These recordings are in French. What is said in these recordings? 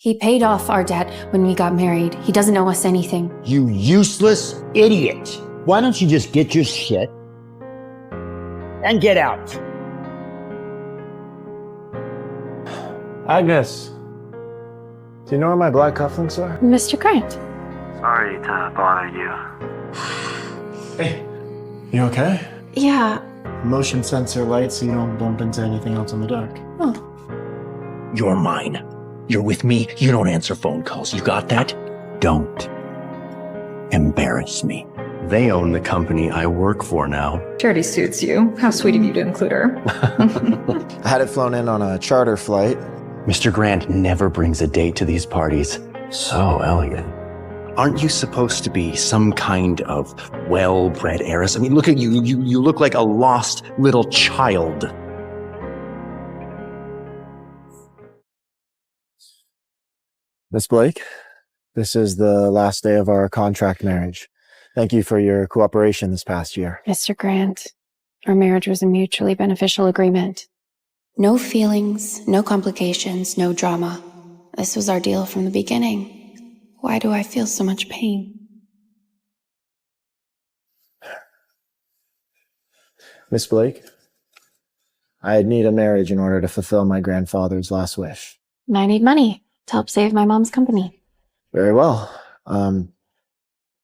He paid off our debt when we got married. He doesn't owe us anything. You useless idiot. Why don't you just get your shit and get out? Agnes, do you know where my black cufflinks are? Mr. Grant. Sorry to bother you. Hey, you okay? Yeah. Motion sensor light so you don't bump into anything else in the dark. Oh. You're mine. You're with me. You don't answer phone calls. You got that? Don't embarrass me. They own the company I work for now. Charity suits you. How sweet of you to include her. I had it flown in on a charter flight. Mr. Grant never brings a date to these parties. So elegant. Aren't you supposed to be some kind of well-bred heiress? I mean, look at you. You look like a lost little child. Miss Blake, this is the last day of our contract marriage. Thank you for your cooperation this past year. Mr. Grant, our marriage was a mutually beneficial agreement. No feelings, no complications, no drama. This was our deal from the beginning. Why do I feel so much pain? Miss Blake, I'd need a marriage in order to fulfill my grandfather's last wish. And I need money to help save my mom's company. Very well.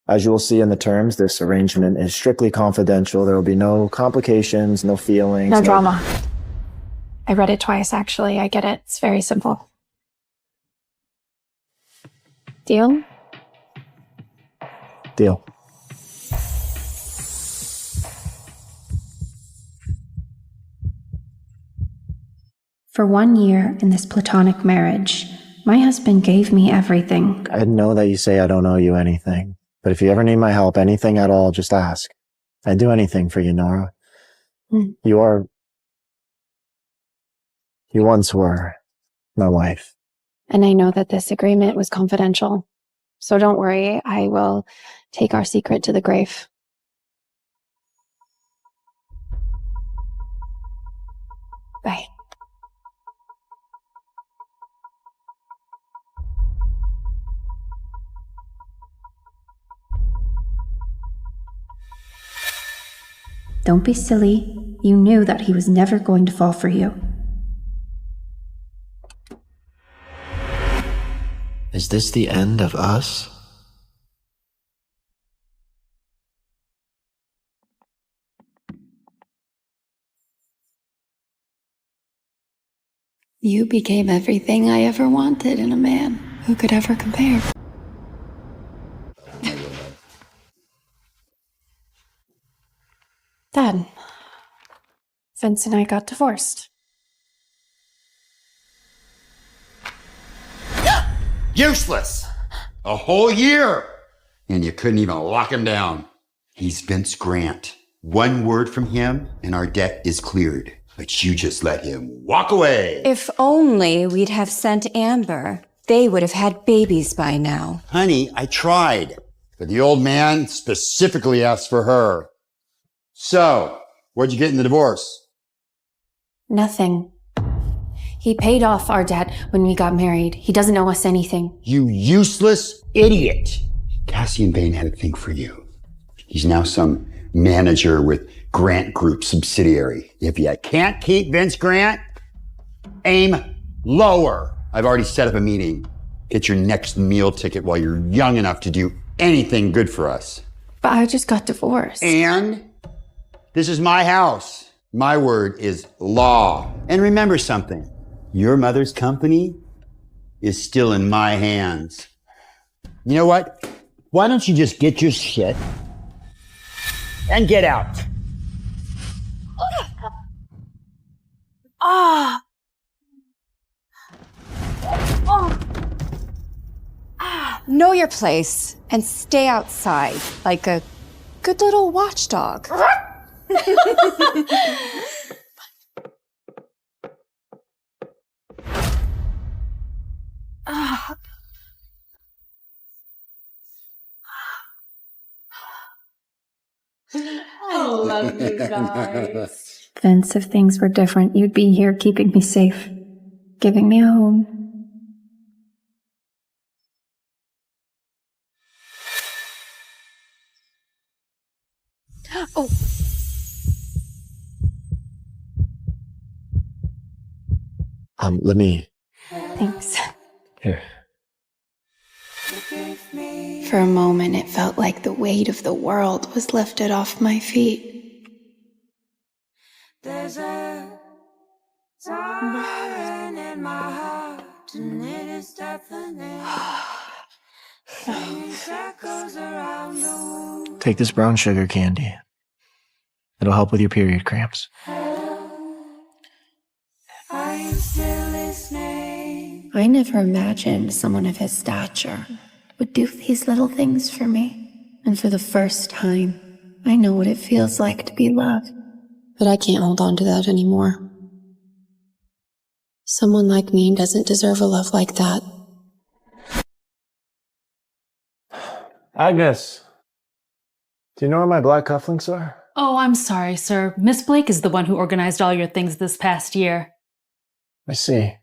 As you will see in the terms, this arrangement is strictly confidential. There will be no complications, no feelings. No drama. I read it twice, actually. I get it. It's very simple. Deal? Deal. For 1 year in this platonic marriage, my husband gave me everything. I know that you say I don't owe you anything, but if you ever need my help, anything at all, just ask. I'd do anything for you, Nora. You once were my wife. And I know that this agreement was confidential. So don't worry, I will take our secret to the grave. Bye. Don't be silly. You knew that he was never going to fall for you. Is this the end of us? You became everything I ever wanted in a man. Who could ever compare? Dad, Vince and I got divorced. Useless! A whole year! And you couldn't even lock him down. He's Vince Grant. One word from him and our debt is cleared. But you just let him walk away. If only we'd have sent Amber. They would have had babies by now. Honey, I tried. But the old man specifically asked for her. So, what'd you get in the divorce? Nothing. He paid off our debt when we got married. He doesn't owe us anything. You useless idiot. Cassian Bain had a thing for you. He's now some manager with Grant Group subsidiary. If you can't keep Vince Grant, aim lower. I've already set up a meeting. Get your next meal ticket while you're young enough to do anything good for us. But I just got divorced. And this is my house. My word is law. And remember something. Your mother's company is still in my hands. You know what? Why don't you just get your shit and get out? Know your place and stay outside like a good little watchdog. I love you guys. Vince, if things were different, you'd be here keeping me safe, giving me a home. Oh. Let me. Thanks. Here. For a moment, it felt like the weight of the world was lifted off my feet. There's a siren in my heart, and it is deafening. Singing echoes around the room. Take this brown sugar candy. It'll help with your period cramps. Are you still listening? I never imagined someone of his stature would do these little things for me. And for the first time, I know what it feels like to be loved. But I can't hold on to that anymore. Someone like me doesn't deserve a love like that. Agnes, do you know where my black cufflinks are? Oh, I'm sorry, sir. Miss Blake is the one who organized all your things this past year. I see.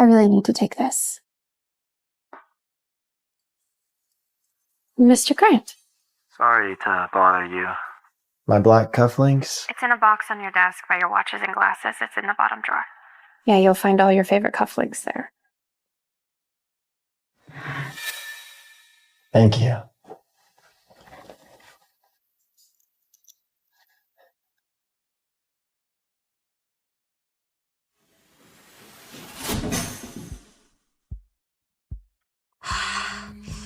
I really need to take this. Mr. Grant. Sorry to bother you. My black cufflinks? It's in a box on your desk by your watches and glasses. It's in the bottom drawer. Yeah, you'll find all your favorite cufflinks there. Thank you.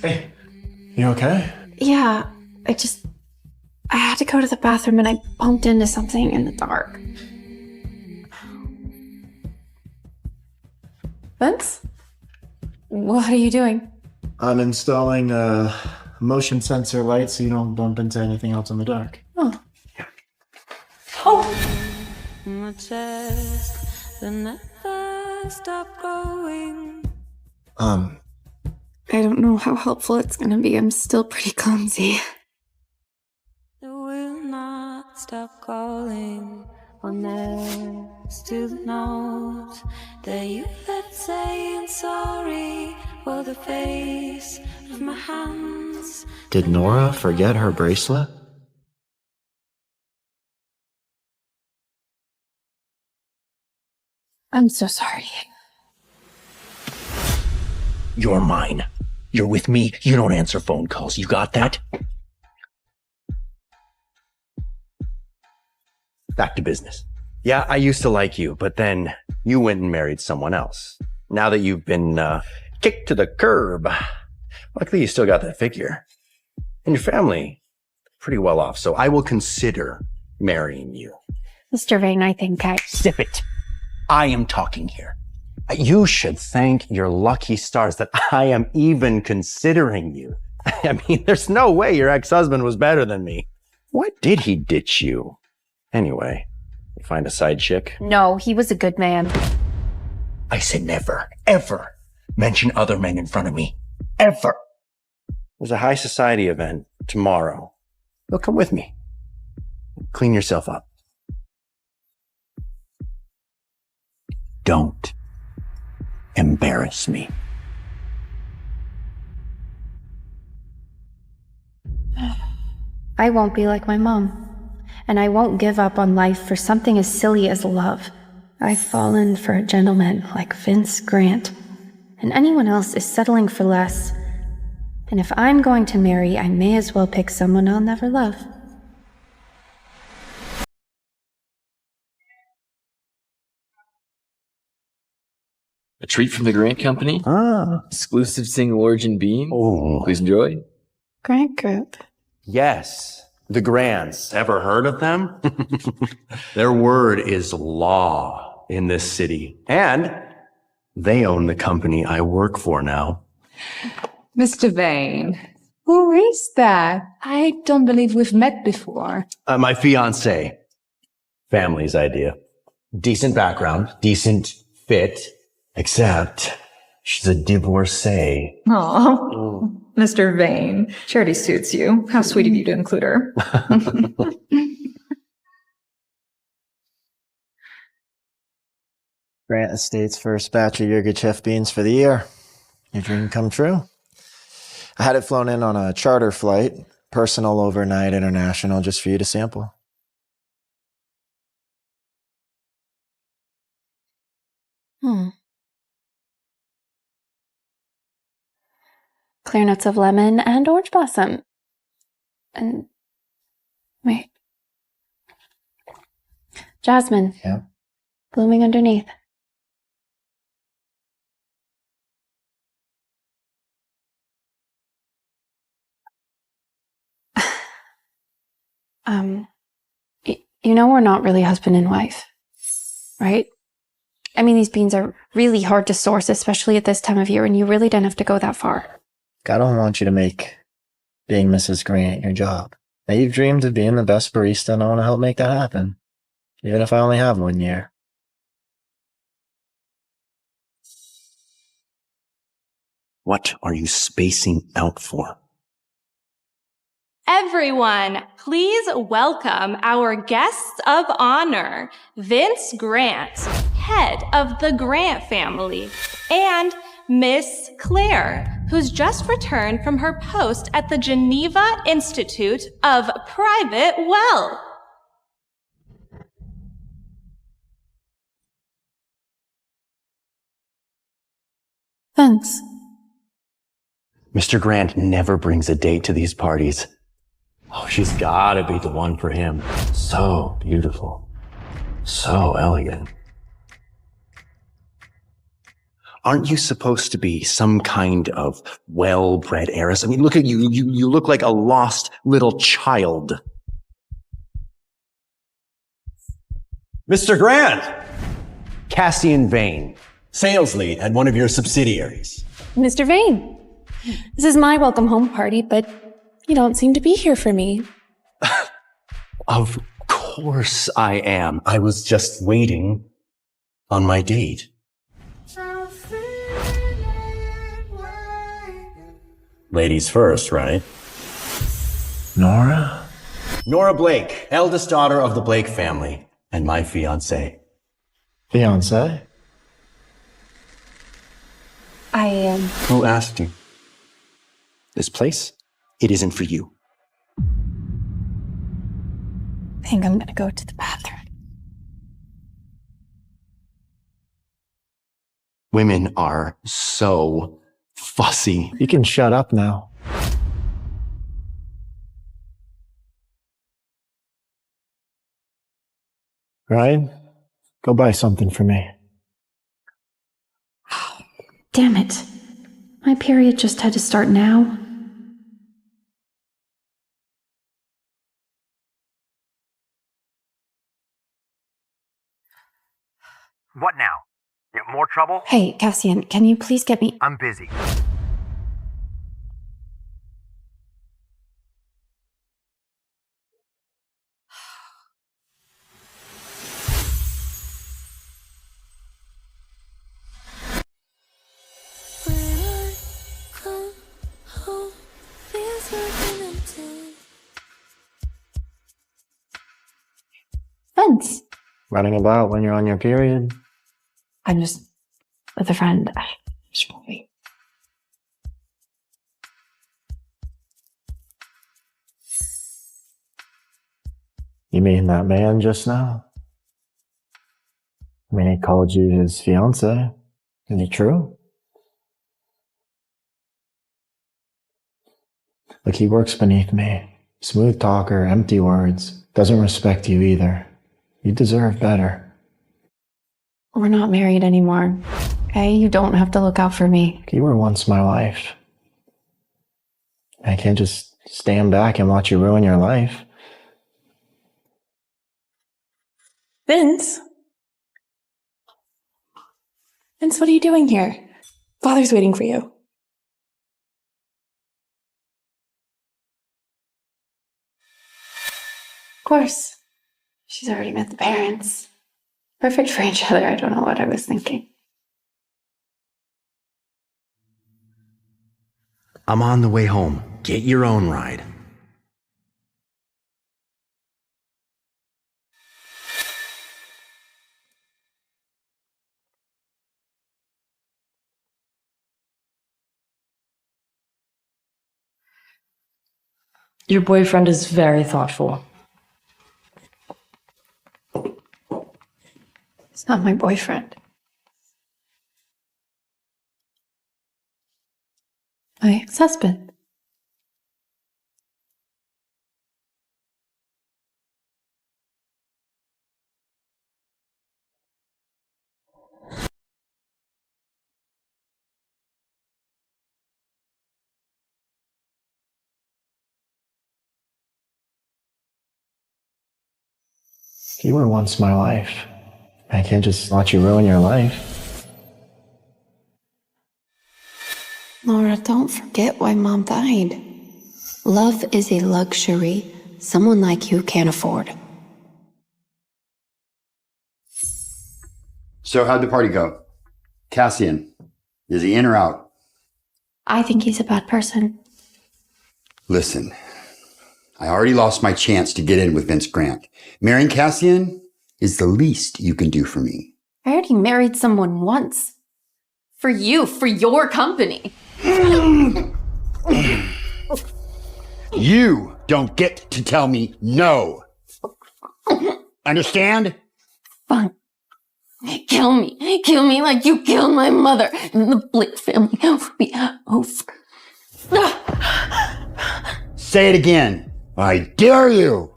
Hey, you okay? Yeah, I had to go to the bathroom and I bumped into something in the dark. Vince? What are you doing? I'm installing a motion sensor light so you don't bump into anything else in the dark. Oh. Oh! My chest, the never stop growing. I don't know how helpful it's gonna be. I'm still pretty clumsy. It will not stop calling on next to the note that you left saying sorry for the face of my hands. Did Nora forget her bracelet? I'm so sorry. You're mine. You're with me. You don't answer phone calls. You got that? Back to business. Yeah, I used to like you, but then you went and married someone else. Now that you've been kicked to the curb, luckily you still got that figure. And your family, pretty well off, so I will consider marrying you. Mr. Vane, I think Sip it. I am talking here. You should thank your lucky stars that I am even considering you. I mean, there's no way your ex-husband was better than me. Why did he ditch you? Anyway, you find a side chick? No, he was a good man. I said never, ever mention other men in front of me. Ever. There's a high society event tomorrow. You'll come with me. Clean yourself up. Don't embarrass me. I won't be like my mom. And I won't give up on life for something as silly as love. I've fallen for a gentleman like Vince Grant. And anyone else is settling for less. And if I'm going to marry, I may as well pick someone I'll never love. A treat from the Grant Company. Exclusive single origin bean. Oh. Please enjoy. Grant Group. Yes, the Grants. Ever heard of them? Their word is law in this city. And they own the company I work for now. Mr. Vane, who is that? I don't believe we've met before. My fiance. Family's idea. Decent background, decent fit, except she's a divorcee. Oh. Mr. Vane. Charity suits you. How sweet of you to include her. Grant Estate's first batch of Yirgacheffe beans for the year. Your dream come true. I had it flown in on a charter flight, personal overnight international, just for you to sample. Clear notes of lemon and orange blossom. And wait. Jasmine. Yeah. Blooming underneath. You know we're not really husband and wife, right? I mean, these beans are really hard to source, especially at this time of year, and you really didn't have to go that far. I don't want you to make being Mrs. Grant your job. Now, you've dreamed of being the best barista, and I want to help make that happen, even if I only have 1 year. What are you spacing out for? Everyone, please welcome our guests of honor, Vince Grant, head of the Grant family, and Miss Claire, who's just returned from her post at the Geneva Institute of Private Well. Thanks. Mr. Grant never brings a date to these parties. Oh, she's gotta be the one for him. So beautiful. So elegant. Aren't you supposed to be some kind of well-bred heiress? I mean, look at you. You look like a lost little child. Mr. Grant! Cassian Vane, sales lead at one of your subsidiaries. Mr. Vane, this is my welcome home party, but you don't seem to be here for me. Of course I am. I was just waiting on my date. Ladies first, right? Nora? Nora Blake, eldest daughter of the Blake family, and my fiancé. Fiancé? I am. Who asked you? This place, it isn't for you. I think I'm gonna go to the bathroom. Women are so fussy. You can shut up now. Ryan, go buy something for me. Damn it. My period just had to start now. What now? You have more trouble? Hey, Cassian, can you please get me... I'm busy. Vince. Running about when you're on your period. I'm just with a friend. Just won't wait. You mean that man just now? I mean, he called you his fiancé. Is it true? Look, he works beneath me. Smooth talker, empty words. Doesn't respect you either. You deserve better. We're not married anymore. Okay? You don't have to look out for me. You were once my wife. I can't just stand back and watch you ruin your life. Vince? Vince, what are you doing here? Father's waiting for you. Of course. She's already met the parents. Perfect for each other. I don't know what I was thinking. I'm on the way home. Get your own ride. Your boyfriend is very thoughtful. He's not my boyfriend. My ex-husband. You were once my life. I can't just let you ruin your life. Laura, don't forget why Mom died. Love is a luxury someone like you can't afford. So how'd the party go? Cassian, is he in or out? I think he's a bad person. Listen, I already lost my chance to get in with Vince Grant. Marrying Cassian is the least you can do for me. I already married someone once. For you, for your company. You don't get to tell me no. Understand? Fine. Kill me. Kill me like you killed my mother. And the Blake family will be over. Say it again. I dare you.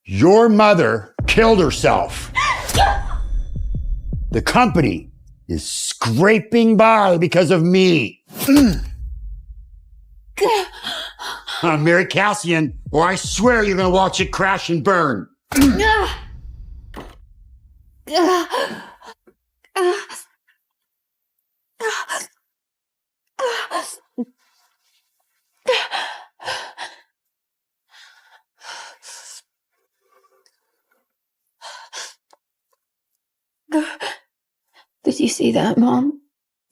Your mother killed herself. The company is scraping by because of me. Marry Cassian, or I swear you're gonna watch it crash and burn. Did you see that, Mom?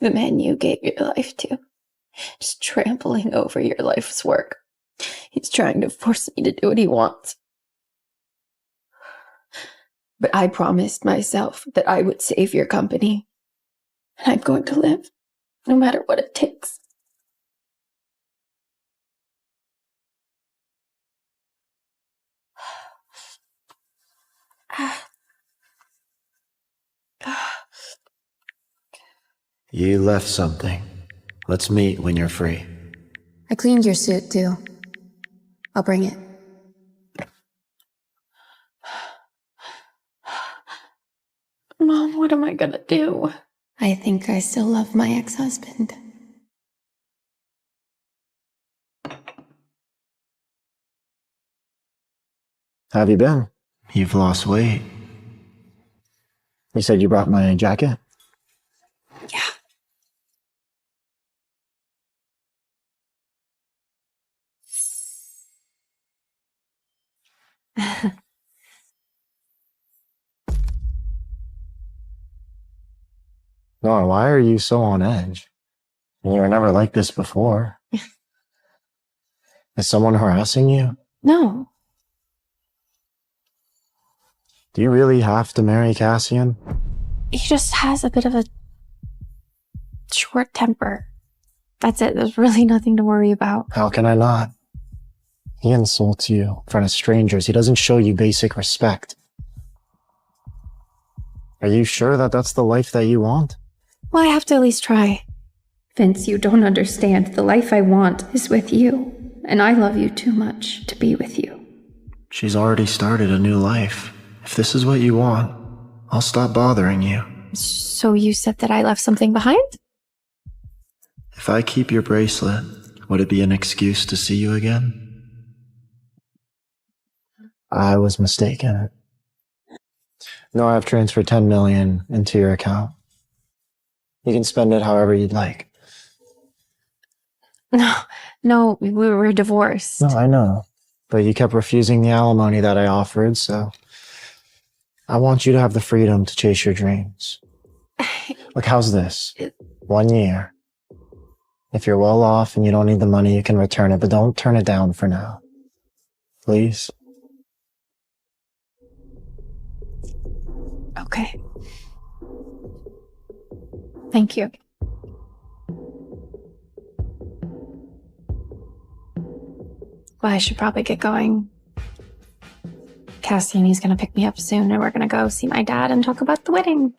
The man you gave your life to. Just trampling over your life's work. He's trying to force me to do what he wants. But I promised myself that I would save your company. And I'm going to live, no matter what it takes. You left something. Let's meet when you're free. I cleaned your suit, too. I'll bring it. Mom, what am I gonna do? I think I still love my ex-husband. How have you been? You've lost weight. You said you brought my jacket? Yeah. Nora, why are you so on edge? You were never like this before. Is someone harassing you? No. Do you really have to marry Cassian? He just has a bit of a short temper. That's it. There's really nothing to worry about. How can I not? He insults you in front of strangers. He doesn't show you basic respect. Are you sure that that's the life that you want? Well, I have to at least try. Vince, you don't understand. The life I want is with you. And I love you too much to be with you. She's already started a new life. If this is what you want, I'll stop bothering you. So you said that I left something behind? If I keep your bracelet, would it be an excuse to see you again? I was mistaken. No, I've transferred 10 million into your account. You can spend it however you'd like. No, we were divorced. No, I know. But you kept refusing the alimony that I offered, so I want you to have the freedom to chase your dreams. Look, how's this? 1 year. If you're well off and you don't need the money, you can return it, but don't turn it down for now. Please? Okay. Thank you. Well, I should probably get going. Cassiany's gonna pick me up soon, and we're gonna go see my dad and talk about the wedding.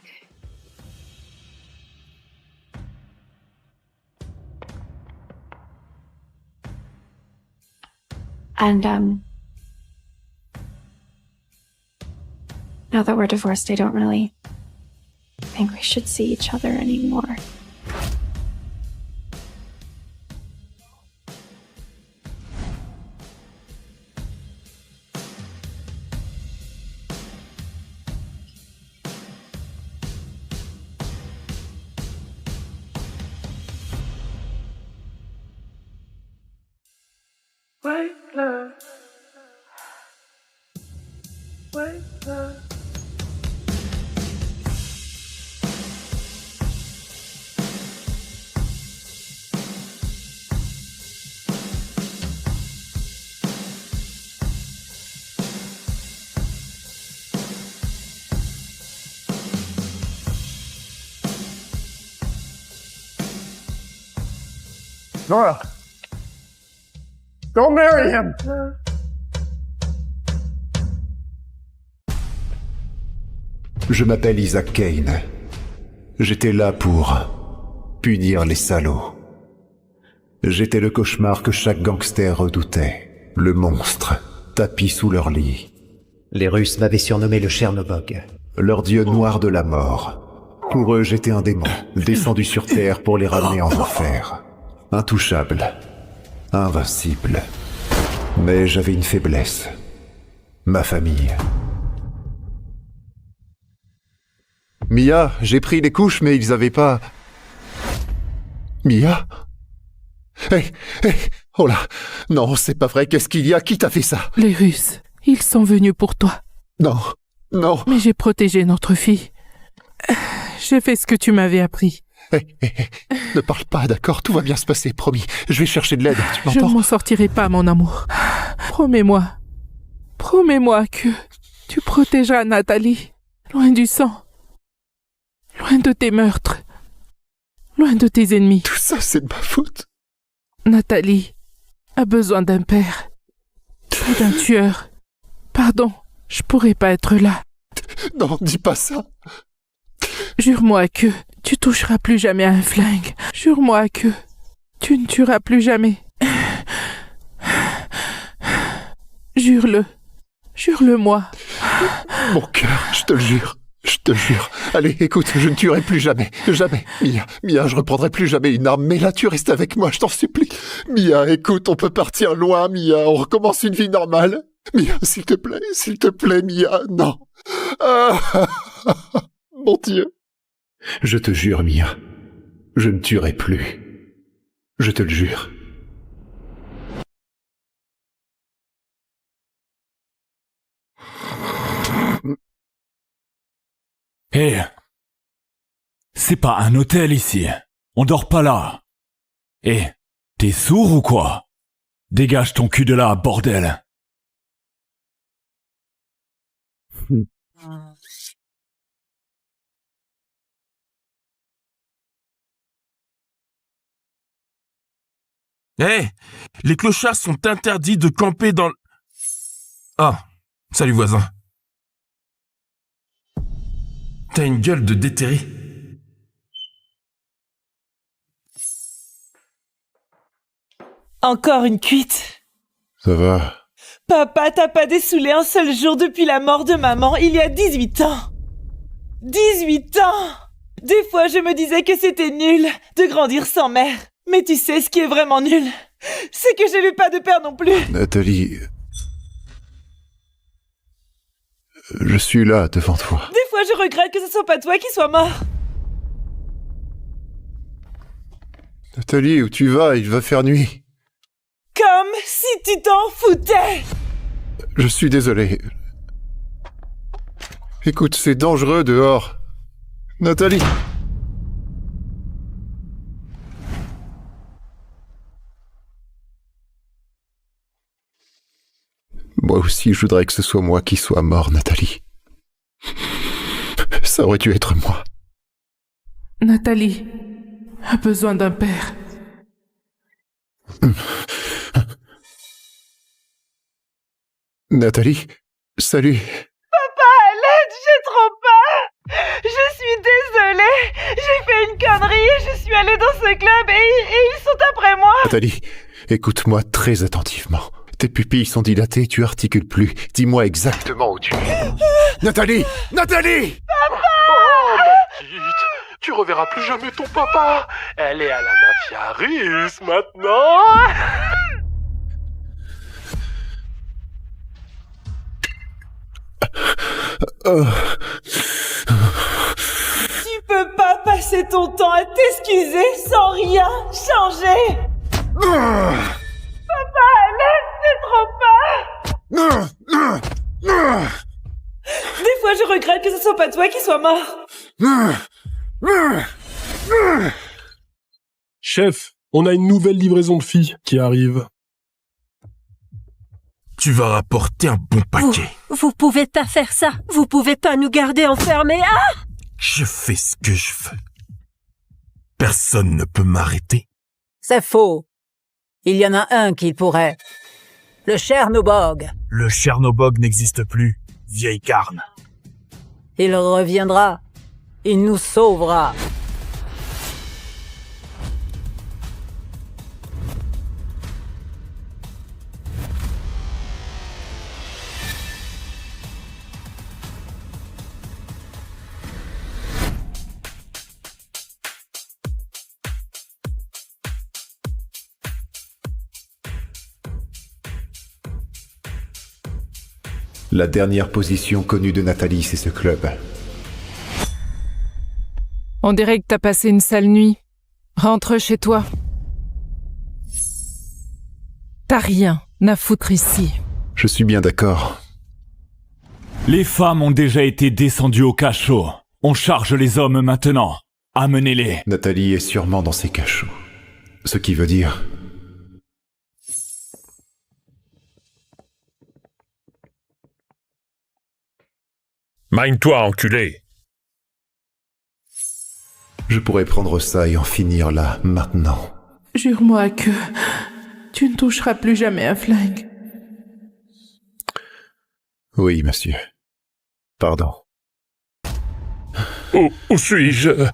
And, now that we're divorced, I don't really think we should see each other anymore. White love. White love. Nora! Don't marry him! Je m'appelle Isaac Kane. J'étais là pour punir les salauds. J'étais le cauchemar que chaque gangster redoutait. Le monstre, tapi sous leur lit. Les Russes m'avaient surnommé le Chernobog. Leur dieu noir de la mort. Pour eux, j'étais un démon, descendu sur Terre pour les ramener en enfer. Intouchable. Invincible. Mais j'avais une faiblesse. Ma famille. Mia, j'ai pris les couches, mais ils avaient pas... Mia? Hé, oh là, non, c'est pas vrai, qu'est-ce qu'il y a? Qui t'a fait ça? Les Russes, ils sont venus pour toi. Non, non. Mais j'ai protégé notre fille. J'ai fait ce que tu m'avais appris. Ne parle pas, d'accord? Tout va bien se passer, promis. Je vais chercher de l'aide, tu Je m'entends? ne m'en sortirai pas, mon amour. Promets-moi. Promets-moi que tu protégeras Nathalie. Loin du sang. Loin de tes meurtres. Loin de tes ennemis. Tout ça, c'est de ma faute. Nathalie a besoin d'un père. Et d'un tueur. Pardon, je pourrais pas être là. Non, dis pas ça. Jure-moi que tu toucheras plus jamais à un flingue. Jure-moi que tu ne tueras plus jamais. Jure-le. Jure-le-moi. Mon cœur, je te le jure. Je te jure. Allez, écoute, je ne tuerai plus jamais. Jamais. Mia, je reprendrai plus jamais une arme. Mais là, tu restes avec moi, je t'en supplie. Mia, écoute, on peut partir loin, Mia. On recommence une vie normale. Mia, s'il te plaît, Mia. Non. Mon Dieu. Je te jure, Mia. Je ne tuerai plus. Je te le jure. Hé, c'est pas un hôtel ici. On dort pas là. Hé, t'es sourd ou quoi? Dégage ton cul de là, bordel. Hé, les clochards sont interdits de camper dans... Ah, salut voisin. T'as une gueule de déterré. Encore une cuite. Ça va. Papa t'a pas dessoulé un seul jour depuis la mort de maman il y a 18 ans. 18 ans! Des fois je me disais que c'était nul de grandir sans mère. Mais tu sais ce qui est vraiment nul? C'est que j'ai eu pas de père non plus. Nathalie... Je suis là, devant toi. Des fois je regrette que ce soit pas toi qui sois mort. Nathalie, où tu vas? Il va faire nuit. Comme si tu t'en foutais. Je suis désolé. Écoute, c'est dangereux dehors. Nathalie... Moi aussi, je voudrais que ce soit moi qui sois mort, Nathalie. Ça aurait dû être moi. Nathalie a besoin d'un père. Nathalie, salut. Papa, à l'aide, j'ai trop peur. Je suis désolée. J'ai fait une connerie. Je suis allée dans ce club et ils sont après moi. Nathalie, écoute-moi très attentivement. Tes pupilles sont dilatées, tu articules plus. Dis-moi exactement où tu es. Nathalie! Nathalie! Papa! Oh, ma petite, tu reverras plus jamais ton papa. Elle est à la mafia russe maintenant. Tu peux pas passer ton temps à t'excuser sans rien changer. Papa, laisse, c'est trop peur. Des fois, je regrette que ce soit pas toi qui sois mort. Chef, on a une nouvelle livraison de filles qui arrive. Tu vas rapporter un bon paquet. Vous pouvez pas faire ça. Vous pouvez pas nous garder enfermés. Ah! Je fais ce que je veux. Personne ne peut m'arrêter. C'est faux. Il y en a un qui pourrait. Le Chernobog. Le Chernobog n'existe plus, vieille carne. Il reviendra. Il nous sauvera. La dernière position connue de Nathalie, c'est ce club. On dirait que t'as passé une sale nuit. Rentre chez toi. T'as rien à foutre ici. Je suis bien d'accord. Les femmes ont déjà été descendues au cachot. On charge les hommes maintenant. Amenez-les. Nathalie est sûrement dans ses cachots. Ce qui veut dire... Mine-toi, enculé. Je pourrais prendre ça et en finir là, maintenant. Jure-moi que tu ne toucheras plus jamais un flingue. Oui, monsieur. Pardon. Où suis-je?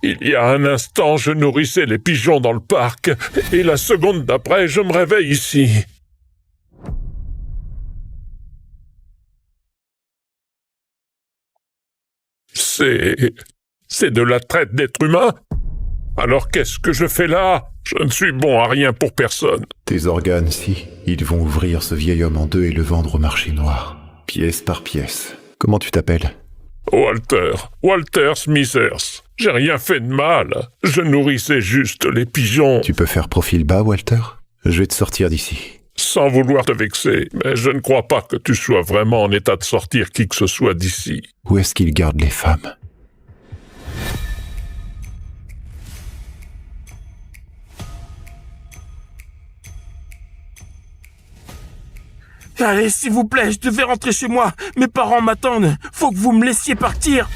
Il y a un instant, je nourrissais les pigeons dans le parc, et la seconde d'après, je me réveille ici. C'est de la traite d'êtres humains? Alors qu'est-ce que je fais là? Je ne suis bon à rien pour personne. Tes organes, si. Ils vont ouvrir ce vieil homme en deux et le vendre au marché noir. Pièce par pièce. Comment tu t'appelles? Walter Smithers. J'ai rien fait de mal. Je nourrissais juste les pigeons. Tu peux faire profil bas, Walter? Je vais te sortir d'ici. Sans vouloir te vexer, mais je ne crois pas que tu sois vraiment en état de sortir qui que ce soit d'ici. Où est-ce qu'il garde les femmes? Allez, s'il vous plaît, je devais rentrer chez moi. Mes parents m'attendent. Faut que vous me laissiez partir.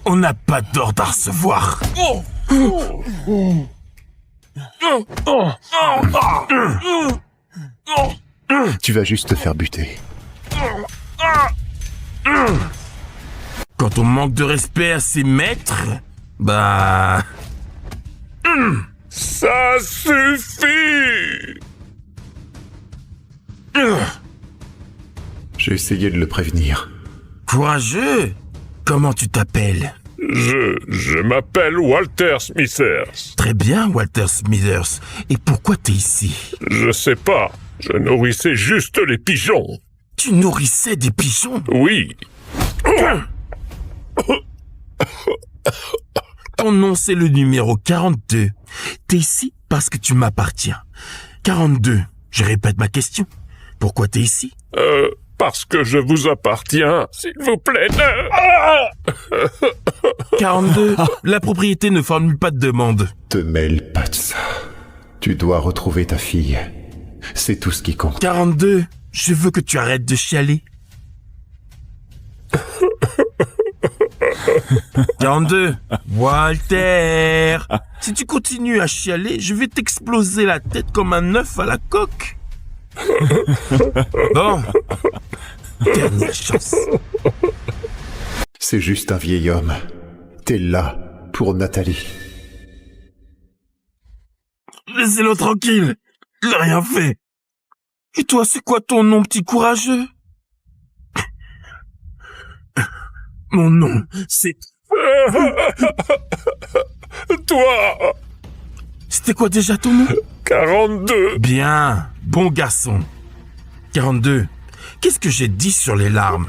On n'a pas d'ordre à recevoir. Tu vas juste te faire buter. Quand on manque de respect à ses maîtres, bah... Ça suffit! J'ai essayé de le prévenir. Courageux? Comment tu t'appelles? Je m'appelle Walter Smithers. Très bien, Walter Smithers. Et pourquoi t'es ici? Je sais pas. Je nourrissais juste les pigeons. Tu nourrissais des pigeons? Oui. Ton nom, c'est le numéro 42. T'es ici parce que tu m'appartiens. 42. Je répète ma question. Pourquoi t'es ici? Parce que je vous appartiens. S'il vous plaît. 42. La propriété ne formule pas de demande. Te mêle pas de ça. Tu dois retrouver ta fille. C'est tout ce qui compte. 42, je veux que tu arrêtes de chialer. 42, Walter, si tu continues à chialer, je vais t'exploser la tête comme un œuf à la coque. Bon, dernière chance. C'est juste un vieil homme. T'es là pour Nathalie. Laissez-le tranquille, il n'a rien fait. Et toi, c'est quoi ton nom, petit courageux? Mon nom, c'est... Toi! C'était quoi déjà ton nom? 42. Bien, bon garçon. 42. Qu'est-ce que j'ai dit sur les larmes?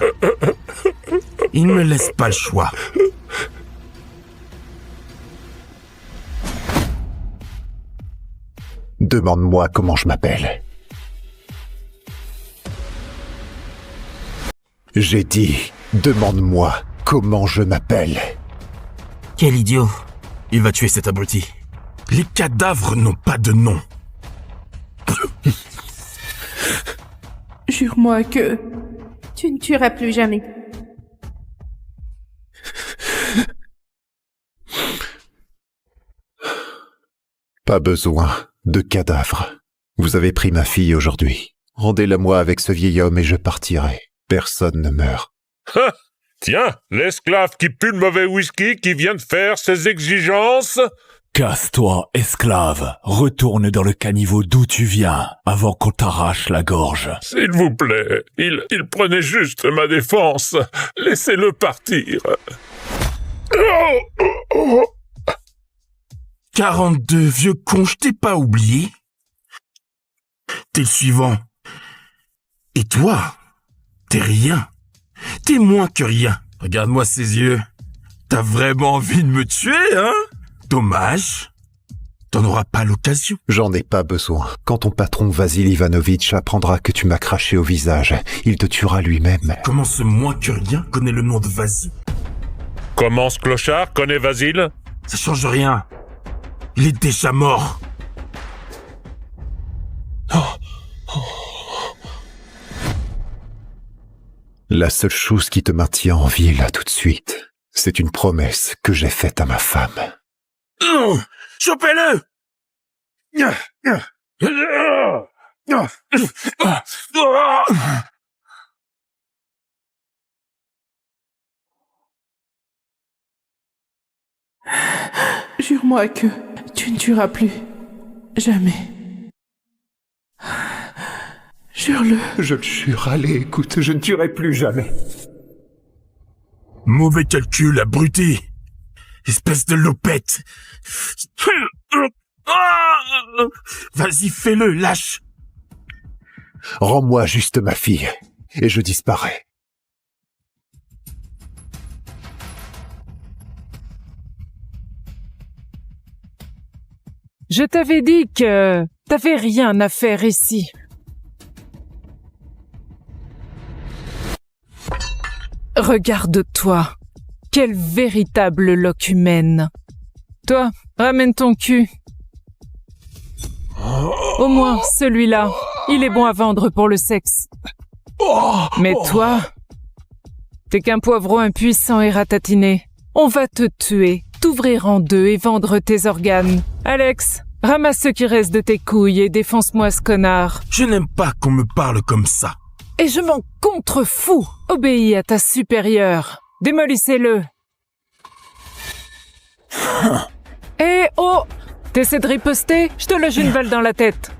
Il ne me laisse pas le choix. Demande-moi comment je m'appelle. J'ai dit, demande-moi comment je m'appelle. Quel idiot. Il va tuer cet abruti. Les cadavres n'ont pas de nom. Jure-moi que tu ne tueras plus jamais. Pas besoin de cadavres. Vous avez pris ma fille aujourd'hui. Rendez-la-moi avec ce vieil homme et je partirai. Personne ne meurt. Ah, tiens, l'esclave qui pue le mauvais whisky qui vient de faire ses exigences. Casse-toi, esclave. Retourne dans le caniveau d'où tu viens, avant qu'on t'arrache la gorge. S'il vous plaît, il prenait juste ma défense. Laissez-le partir. 42, vieux con, je t'ai pas oublié. T'es le suivant. Et toi, t'es rien. T'es moins que rien. Regarde-moi ces yeux. T'as vraiment envie de me tuer, hein? Dommage. T'en auras pas l'occasion. J'en ai pas besoin. Quand ton patron Vasil Ivanovitch apprendra que tu m'as craché au visage, il te tuera lui-même. Comment ce moins que rien connaît le nom de Vasil? Comment ce clochard connaît Vasil? Ça change rien. Il est déjà mort. La seule chose qui te maintient en vie là tout de suite, c'est une promesse que j'ai faite à ma femme. Chopez-le! Jure-moi que tu ne tueras plus jamais. Jure-le. Je le jure, allez, écoute, je ne tuerai plus jamais. Mauvais calcul, abruti. Espèce de lopette. Vas-y, fais-le, lâche. Rends-moi juste ma fille, et je disparais. Je t'avais dit que t'avais rien à faire ici. Regarde-toi. Quelle véritable locumène. Toi, ramène ton cul. Au moins, celui-là, il est bon à vendre pour le sexe. Mais toi, t'es qu'un poivron impuissant et ratatiné. On va te tuer, t'ouvrir en deux et vendre tes organes. Alex, ramasse ce qui reste de tes couilles et défonce-moi ce connard. Je n'aime pas qu'on me parle comme ça. Et je m'en contrefous. Obéis à ta supérieure. Démolissez-le. Eh oh! T'essaies de riposter? Je te loge une balle dans la tête.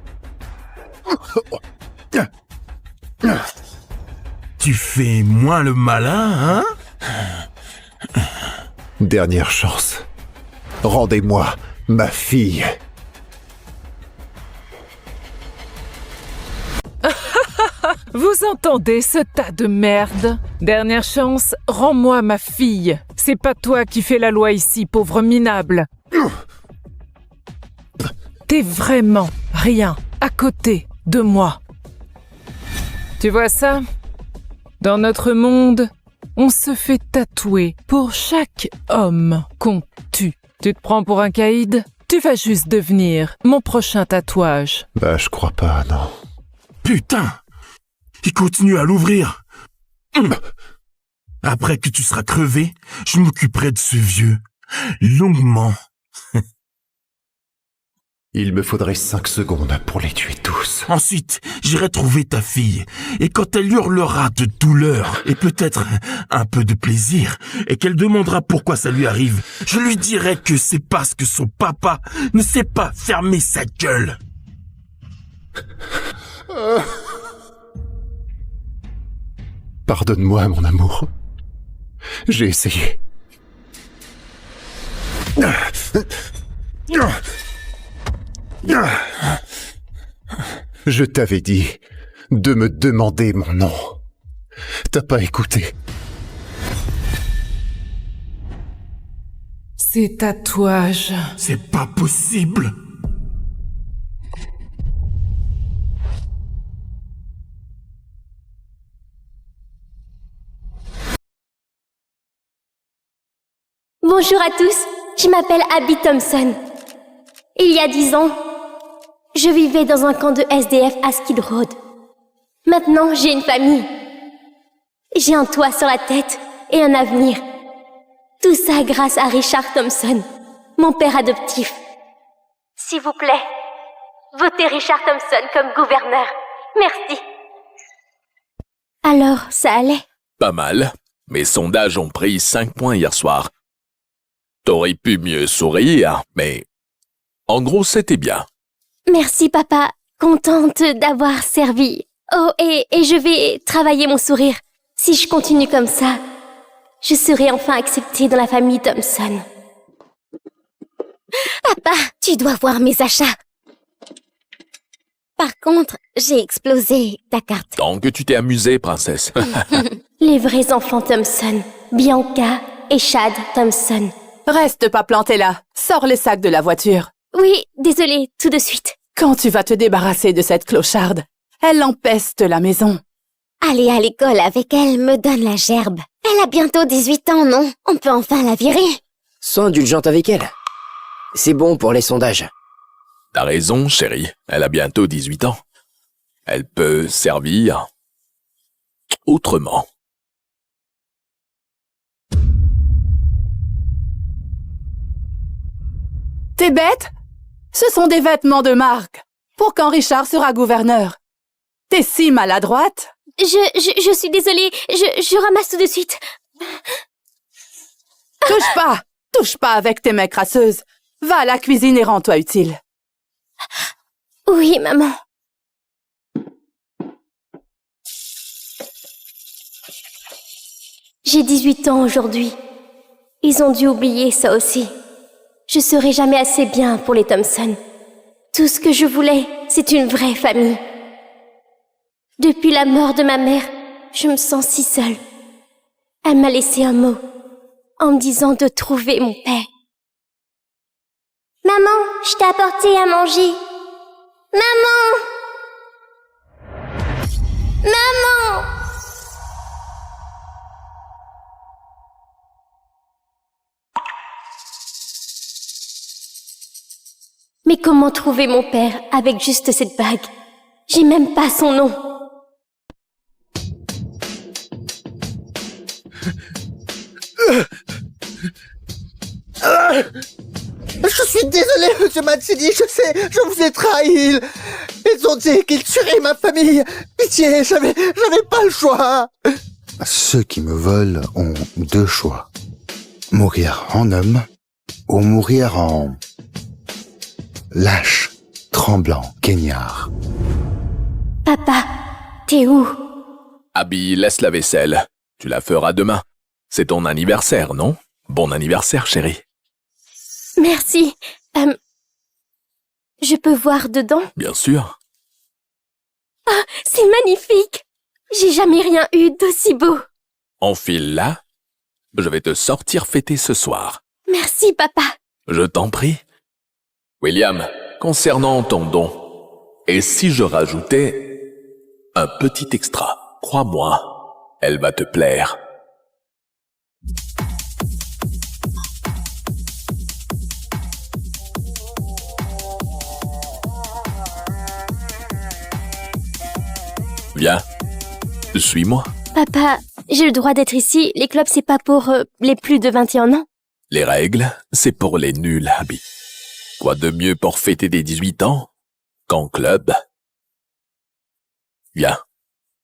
Tu fais moins le malin, hein? Dernière chance. Rendez-moi ma fille. Vous entendez ce tas de merde? Dernière chance, rends-moi ma fille. C'est pas toi qui fais la loi ici, pauvre minable. T'es vraiment rien à côté de moi. Tu vois ça? Dans notre monde, on se fait tatouer pour chaque homme qu'on tue. Tu te prends pour un caïd? Tu vas juste devenir mon prochain tatouage. Bah, je crois pas, non. Putain! Il continue à l'ouvrir. Après que tu seras crevé, je m'occuperai de ce vieux. Longuement. Il me faudrait 5 secondes pour les tuer tous. Ensuite, j'irai trouver ta fille. Et quand elle hurlera de douleur et peut-être un peu de plaisir, et qu'elle demandera pourquoi ça lui arrive, je lui dirai que c'est parce que son papa ne sait pas fermer sa gueule. Pardonne-moi, mon amour. J'ai essayé. Je t'avais dit de me demander mon nom. T'as pas écouté. Ces tatouages. C'est pas possible. Bonjour à tous, je m'appelle Abby Thompson. Il y a 10 ans, je vivais dans un camp de SDF à Skid Row. Maintenant, j'ai une famille. J'ai un toit sur la tête et un avenir. Tout ça grâce à Richard Thompson, mon père adoptif. S'il vous plaît, votez Richard Thompson comme gouverneur. Merci. Alors, ça allait? Pas mal. Mes sondages ont pris 5 points hier soir. T'aurais pu mieux sourire, mais en gros, c'était bien. Merci, papa. Contente d'avoir servi. Oh, et je vais travailler mon sourire. Si je continue comme ça, je serai enfin acceptée dans la famille Thompson. Papa, tu dois voir mes achats. Par contre, j'ai explosé ta carte. Tant que tu t'es amusée, princesse. Les vrais enfants Thompson, Bianca et Chad Thompson. Reste pas planté là. Sors les sacs de la voiture. Oui, désolée, tout de suite. Quand tu vas te débarrasser de cette clocharde, elle empeste la maison. Aller à l'école avec elle me donne la gerbe. Elle a bientôt 18 ans, non? On peut enfin la virer. Sois indulgente avec elle. C'est bon pour les sondages. T'as raison, chérie. Elle a bientôt 18 ans. Elle peut servir autrement. T'es bête? Ce sont des vêtements de marque. Pour quand Richard sera gouverneur. T'es si maladroite. Je suis désolée. Je ramasse tout de suite. Touche pas avec tes mains crasseuses. Va à la cuisine et rends-toi utile. Oui, maman. J'ai 18 ans aujourd'hui. Ils ont dû oublier ça aussi. Je serai jamais assez bien pour les Thompson. Tout ce que je voulais, c'est une vraie famille. Depuis la mort de ma mère, je me sens si seule. Elle m'a laissé un mot, en me disant de trouver mon père. Maman, je t'ai apporté à manger. Maman! Maman! Mais comment trouver mon père avec juste cette bague? J'ai même pas son nom. Je suis désolé, monsieur Mancini, je sais, je vous ai trahi. Ils ont dit qu'ils tueraient ma famille. Pitié, j'avais pas le choix. Ceux qui me volent ont 2 choix. Mourir en homme ou mourir en lâche, tremblant, guignard. Papa, t'es où? Abby, laisse la vaisselle. Tu la feras demain. C'est ton anniversaire, non? Bon anniversaire, chérie. Merci. Je peux voir dedans? Bien sûr. Ah, c'est magnifique! J'ai jamais rien eu d'aussi beau. Enfile-la. Je vais te sortir fêter ce soir. Merci, papa. Je t'en prie. William, concernant ton don, et si je rajoutais un petit extra? Crois-moi, elle va te plaire. Viens, suis-moi. Papa, j'ai le droit d'être ici. Les clubs, c'est pas pour les plus de 21 ans. Les règles, c'est pour les nuls, Abby. Quoi de mieux pour fêter des 18 ans qu'en club? Viens,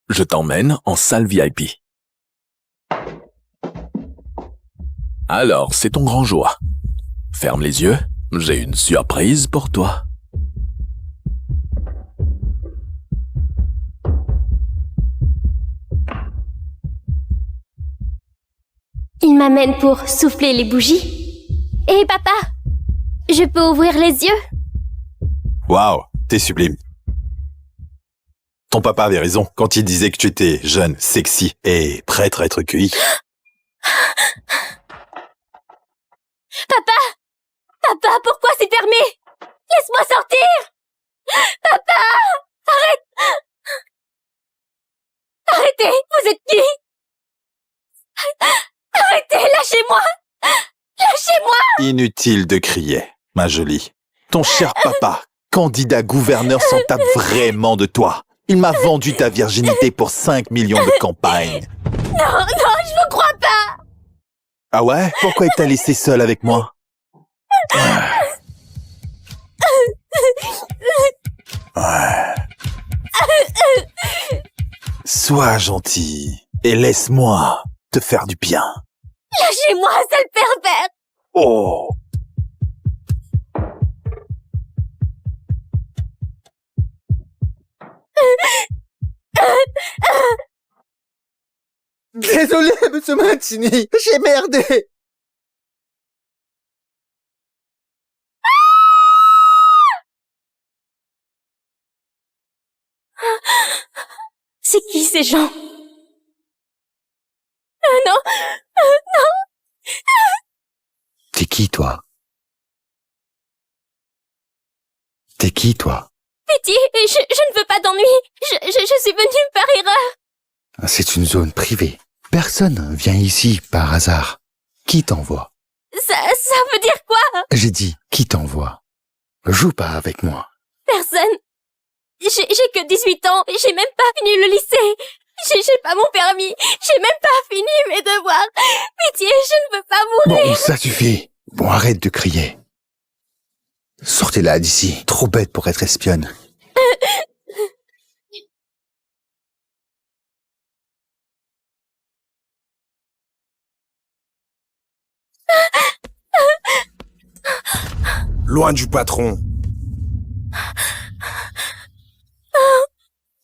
je t'emmène en salle VIP. Alors, c'est ton grand jour. Ferme les yeux, j'ai une surprise pour toi. Il m'amène pour souffler les bougies. Hé papa, je peux ouvrir les yeux? Waouh, t'es sublime. Ton papa avait raison quand il disait que tu étais jeune, sexy et prête à être cueillie. Papa, pourquoi c'est fermé? Laisse-moi sortir! Papa! Arrêtez! Vous êtes qui? Arrêtez! Lâchez-moi! Lâchez-moi! Inutile de crier, ma jolie. Ton cher papa, candidat gouverneur, s'en tape vraiment de toi. Il m'a vendu ta virginité pour 5 millions de campagnes. Non, je vous crois pas! Ah ouais? Pourquoi il t'a laissé seul avec moi? Ouais. Sois gentil et laisse-moi te faire du bien. Lâchez-moi, sale pervers! Oh! Désolé, monsieur Mancini, j'ai merdé. C'est qui ces gens? Non! T'es qui, toi? T'es qui, toi? Pitié, je ne veux pas d'ennui. Je suis venue par erreur. C'est une zone privée. Personne vient ici par hasard. Qui t'envoie? Ça veut dire quoi? J'ai dit, qui t'envoie? Joue pas avec moi. Personne. J'ai que 18 ans, j'ai même pas fini le lycée. J'ai pas mon permis, j'ai même pas fini mes devoirs. Pitié, je ne veux pas mourir. Bon, ça suffit. Bon, arrête de crier. Sortez-la d'ici. Trop bête pour être espionne. Loin du patron.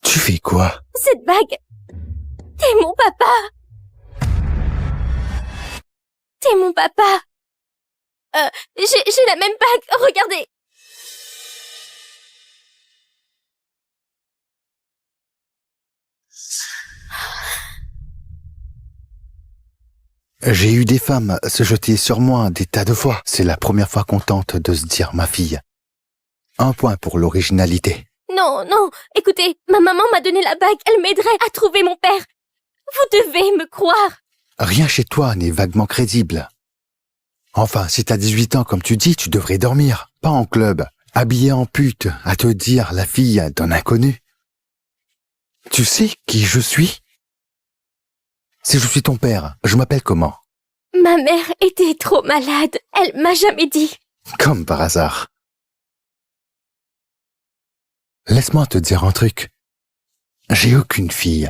Tu fais quoi? Cette bague, t'es mon papa. T'es mon papa. J'ai la même bague, regardez. J'ai eu des femmes se jeter sur moi des tas de fois. C'est la première fois qu'on tente de se dire ma fille. 1 point pour l'originalité. Non, écoutez, ma maman m'a donné la bague, elle m'aiderait à trouver mon père. Vous devez me croire. Rien chez toi n'est vaguement crédible. Enfin, si t'as 18 ans comme tu dis, tu devrais dormir, pas en club, habillé en pute, à te dire la fille d'un inconnu. Tu sais qui je suis? Si je suis ton père, je m'appelle comment? Ma mère était trop malade, elle m'a jamais dit. Comme par hasard. Laisse-moi te dire un truc. J'ai aucune fille.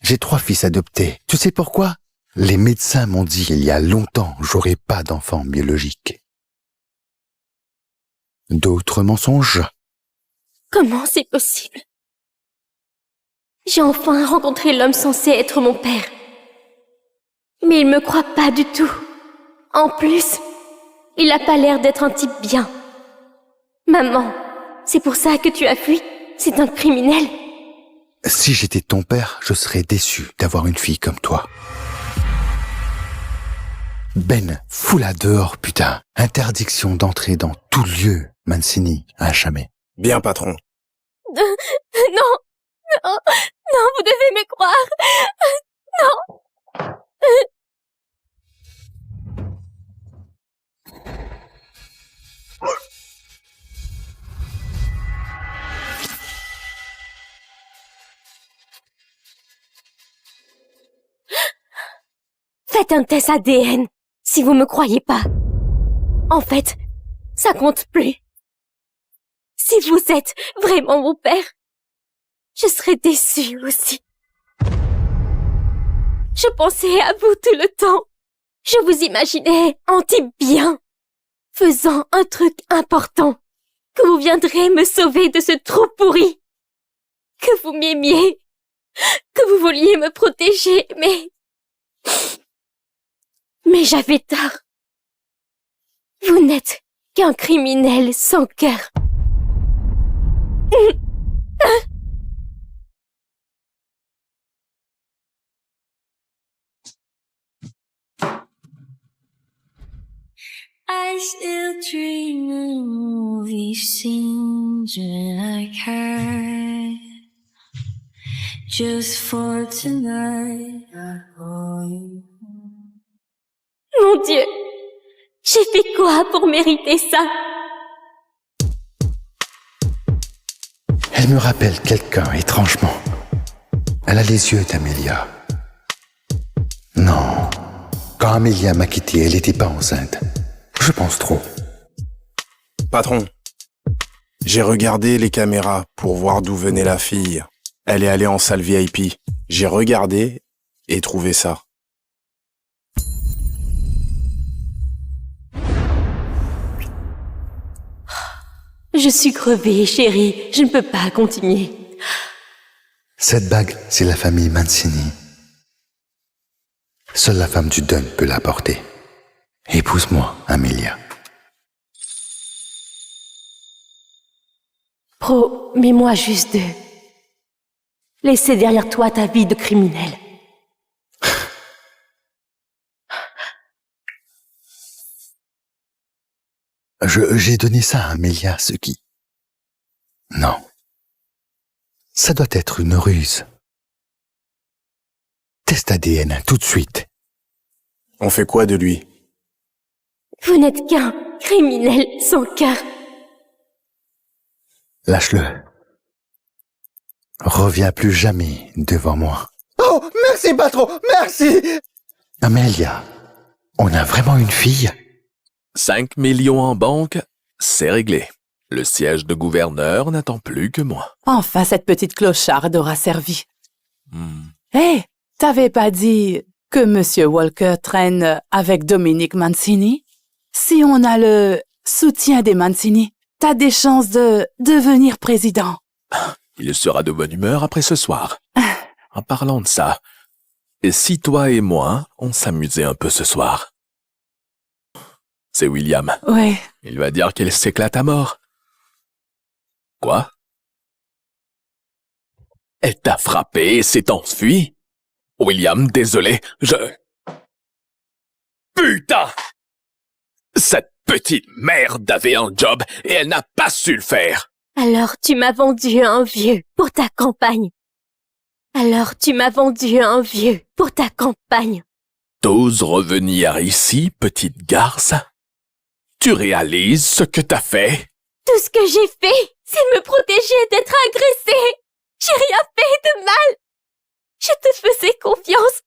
J'ai 3 fils adoptés. Tu sais pourquoi? Les médecins m'ont dit il y a longtemps j'aurai pas d'enfant biologique. D'autres mensonges? Comment c'est possible? J'ai enfin rencontré l'homme censé être mon père. Mais il me croit pas du tout. En plus, il a pas l'air d'être un type bien. Maman, c'est pour ça que tu as fui? C'est un criminel? Si j'étais ton père, je serais déçu d'avoir une fille comme toi. Ben, fous-la dehors, putain. Interdiction d'entrer dans tout lieu, Mancini, à jamais. Bien, patron. Non, vous devez me croire. Non. Faites un test ADN, si vous me croyez pas. En fait, ça compte plus. Si vous êtes vraiment mon père, je serais déçue aussi. Je pensais à vous tout le temps. Je vous imaginais en type bien, faisant un truc important, que vous viendrez me sauver de ce trou pourri, que vous m'aimiez, que vous vouliez me protéger, mais j'avais tort. Vous n'êtes qu'un criminel sans cœur. I still dream of movie scenes when I can. Just for tonight, I call you. Mon Dieu, j'ai fait quoi pour mériter ça? Elle me rappelle quelqu'un, étrangement. Elle a les yeux d'Amelia. Non. Quand Amelia m'a quitté, elle n'était pas enceinte. Je pense trop. Patron, j'ai regardé les caméras pour voir d'où venait la fille. Elle est allée en salle VIP. J'ai regardé et trouvé ça. Je suis crevée, chérie. Je ne peux pas continuer. Cette bague, c'est la famille Mancini. Seule la femme du Dunn peut la porter. Épouse-moi, Amelia. Promets-moi juste de laisser derrière toi ta vie de criminel. J'ai donné ça à Amelia, ce qui... Non. Ça doit être une ruse. Test ADN, tout de suite. On fait quoi de lui? Vous n'êtes qu'un criminel sans cœur. Lâche-le. Reviens plus jamais devant moi. Oh, merci patron, merci. Amelia, on a vraiment une fille? 5 millions en banque, c'est réglé. Le siège de gouverneur n'attend plus que moi. Enfin, cette petite clocharde aura servi. Hé, t'avais pas dit que Monsieur Walker traîne avec Dominique Mancini? Si on a le soutien des Mancini, t'as des chances de devenir président. Il sera de bonne humeur après ce soir. En parlant de ça, et si toi et moi, on s'amusait un peu ce soir? C'est William. Ouais. Il va dire qu'elle s'éclate à mort. Quoi? Elle t'a frappé et s'est enfuie? William, désolé, Putain! Cette petite merde avait un job et elle n'a pas su le faire. Alors tu m'as vendu un vieux pour ta campagne. T'oses revenir ici, petite garce? Tu réalises ce que t'as fait? Tout ce que j'ai fait, c'est me protéger d'être agressée. J'ai rien fait de mal. Je te faisais confiance.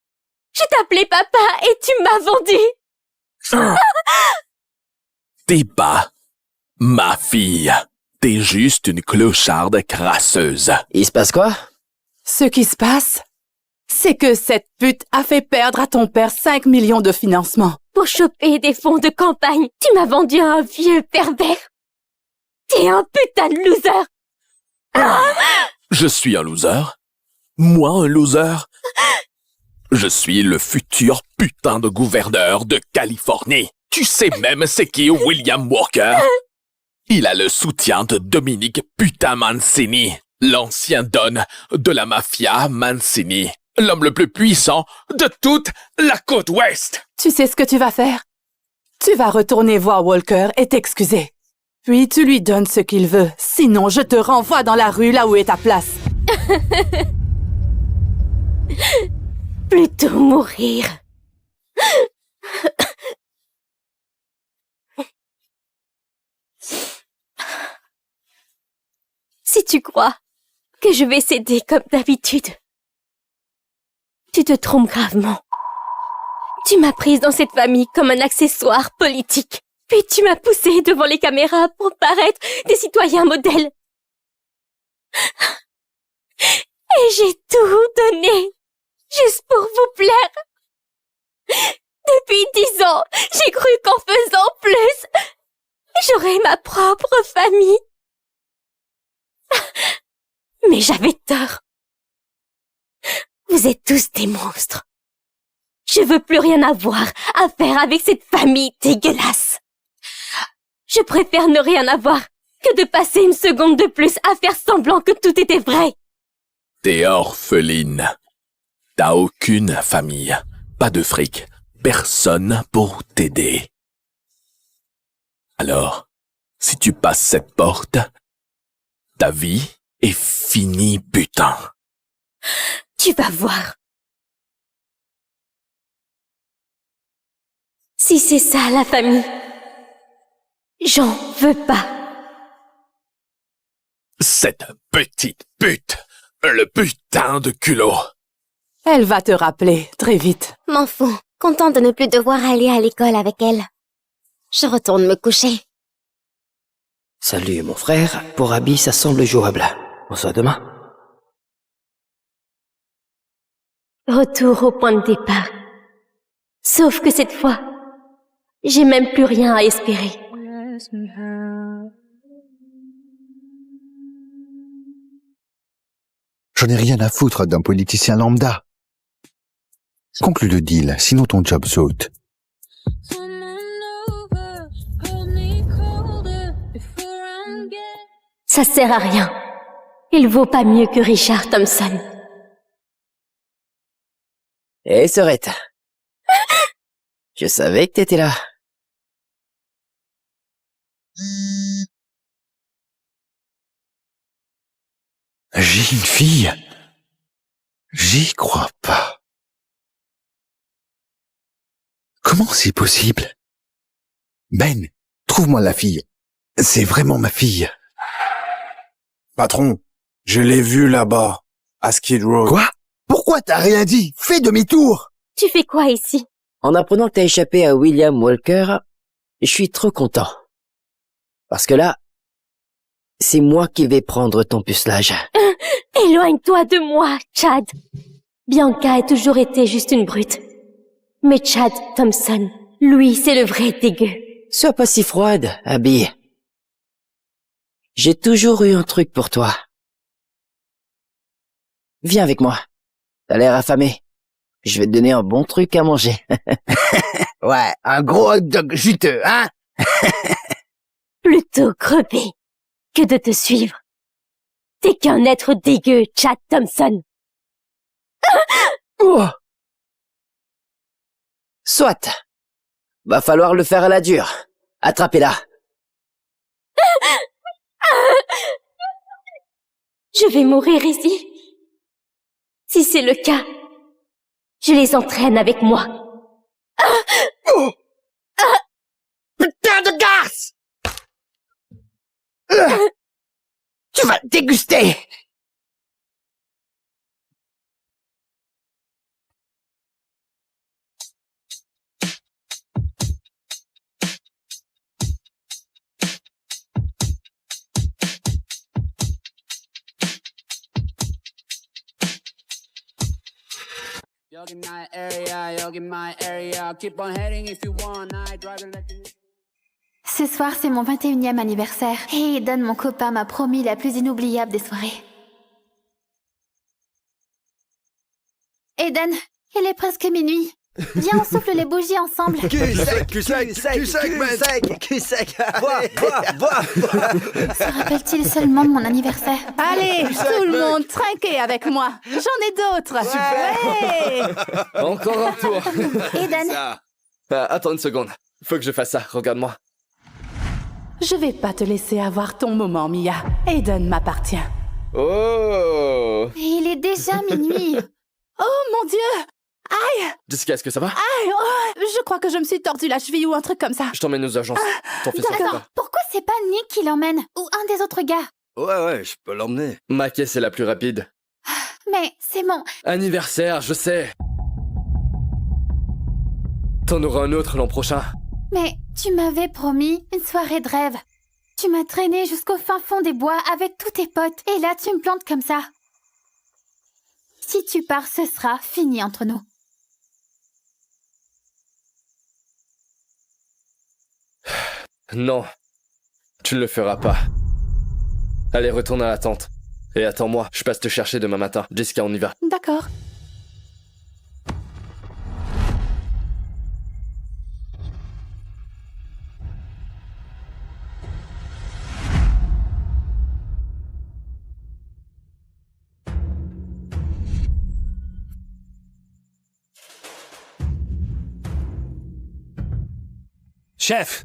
Je t'appelais papa et tu m'as vendu. T'es pas ma fille. T'es juste une clocharde crasseuse. Il se passe quoi? Ce qui se passe, c'est que cette pute a fait perdre à ton père 5 millions de financement. Pour choper des fonds de campagne, tu m'as vendu à un vieux pervers. T'es un putain de loser. Je suis un loser? Moi, un loser? Je suis le futur putain de gouverneur de Californie. Tu sais même c'est qui William Walker? Il a le soutien de Dominique putain Mancini, l'ancien don de la mafia Mancini. L'homme le plus puissant de toute la côte ouest. Tu sais ce que tu vas faire? Tu vas retourner voir Walker et t'excuser. Puis tu lui donnes ce qu'il veut. Sinon, je te renvoie dans la rue là où est ta place. Plutôt mourir. Si tu crois que je vais céder comme d'habitude, tu te trompes gravement. Tu Tu m'as prise dans cette famille comme un accessoire politique. Puis tu m'as poussée devant les caméras pour paraître des citoyens modèles. Et j'ai tout donné, juste pour vous plaire. Depuis 10 ans, j'ai cru qu'en faisant plus, j'aurais ma propre famille. Mais j'avais tort. Vous êtes tous des monstres. Je veux plus rien avoir à faire avec cette famille dégueulasse. Je préfère ne rien avoir que de passer une seconde de plus à faire semblant que tout était vrai. T'es orpheline. T'as aucune famille, pas de fric, personne pour t'aider. Alors, si tu passes cette porte, ta vie est finie, putain. Tu vas voir. Si c'est ça la famille, j'en veux pas. Cette petite pute, le putain de culot. Elle va te rappeler très vite. M'en fous, contente de ne plus devoir aller à l'école avec elle. Je retourne me coucher. Salut mon frère, pour Abby ça semble jouable. On se voit demain. Retour au point de départ. Sauf que cette fois, j'ai même plus rien à espérer. J'en ai rien à foutre d'un politicien lambda. Conclue le deal, sinon ton job saute. Ça sert à rien. Il vaut pas mieux que Richard Thompson. Hé, Sorette. Je savais que t'étais là. J'ai une fille. J'y crois pas. Comment c'est possible? Ben, trouve-moi la fille. C'est vraiment ma fille. Patron, je l'ai vue là-bas, à Skid Row. Quoi? Pourquoi t'as rien dit? Fais demi-tour! Tu fais quoi ici? En apprenant que t'as échappé à William Walker, je suis trop content. Parce que là, c'est moi qui vais prendre ton pucelage. Éloigne-toi de moi, Chad. Bianca a toujours été juste une brute. Mais Chad Thompson, lui, c'est le vrai dégueu. Sois pas si froide, Abby. J'ai toujours eu un truc pour toi. Viens avec moi. T'as l'air affamé. Je vais te donner un bon truc à manger. Ouais, un gros hot dog juteux, hein? Plutôt crever que de te suivre. T'es qu'un être dégueu, Chad Thompson. Oh. Soit. Va falloir le faire à la dure. Attrapez-la. Je vais mourir ici. Si c'est le cas, je les entraîne avec moi. Putain de garce! Tu vas déguster! Ce soir, c'est mon 21e anniversaire. Et Eden, mon copain, m'a promis la plus inoubliable des soirées. Eden, il est presque minuit. Viens, on souffle les bougies ensemble. Cul sec. Bois. Se rappelle-t-il seulement de mon anniversaire? Allez, tout le monde, trinquez avec moi. J'en ai d'autres. Super. Encore un tour. Eden. Attends une seconde. Faut que je fasse ça, regarde-moi. Je vais pas te laisser avoir ton moment, Mia. Eden m'appartient. Oh! Il est déjà minuit. Oh mon Dieu! Aïe! Jessica, est-ce que ça va? Aïe! Oh, je crois que je me suis tordu la cheville ou un truc comme ça. Je t'emmène aux urgences. T'en fais ça. D'accord. Pourquoi c'est pas Nick qui l'emmène? Ou un des autres gars? Ouais, je peux l'emmener. Ma caisse est la plus rapide. Mais c'est mon... Anniversaire, je sais. T'en auras un autre l'an prochain. Mais tu m'avais promis une soirée de rêve. Tu m'as traîné jusqu'au fin fond des bois avec tous tes potes. Et là, tu me plantes comme ça. Si tu pars, ce sera fini entre nous. Non, tu ne le feras pas. Allez, retourne à la tente. Et attends-moi, je passe te chercher demain matin. Jessica, on y va. D'accord. Chef,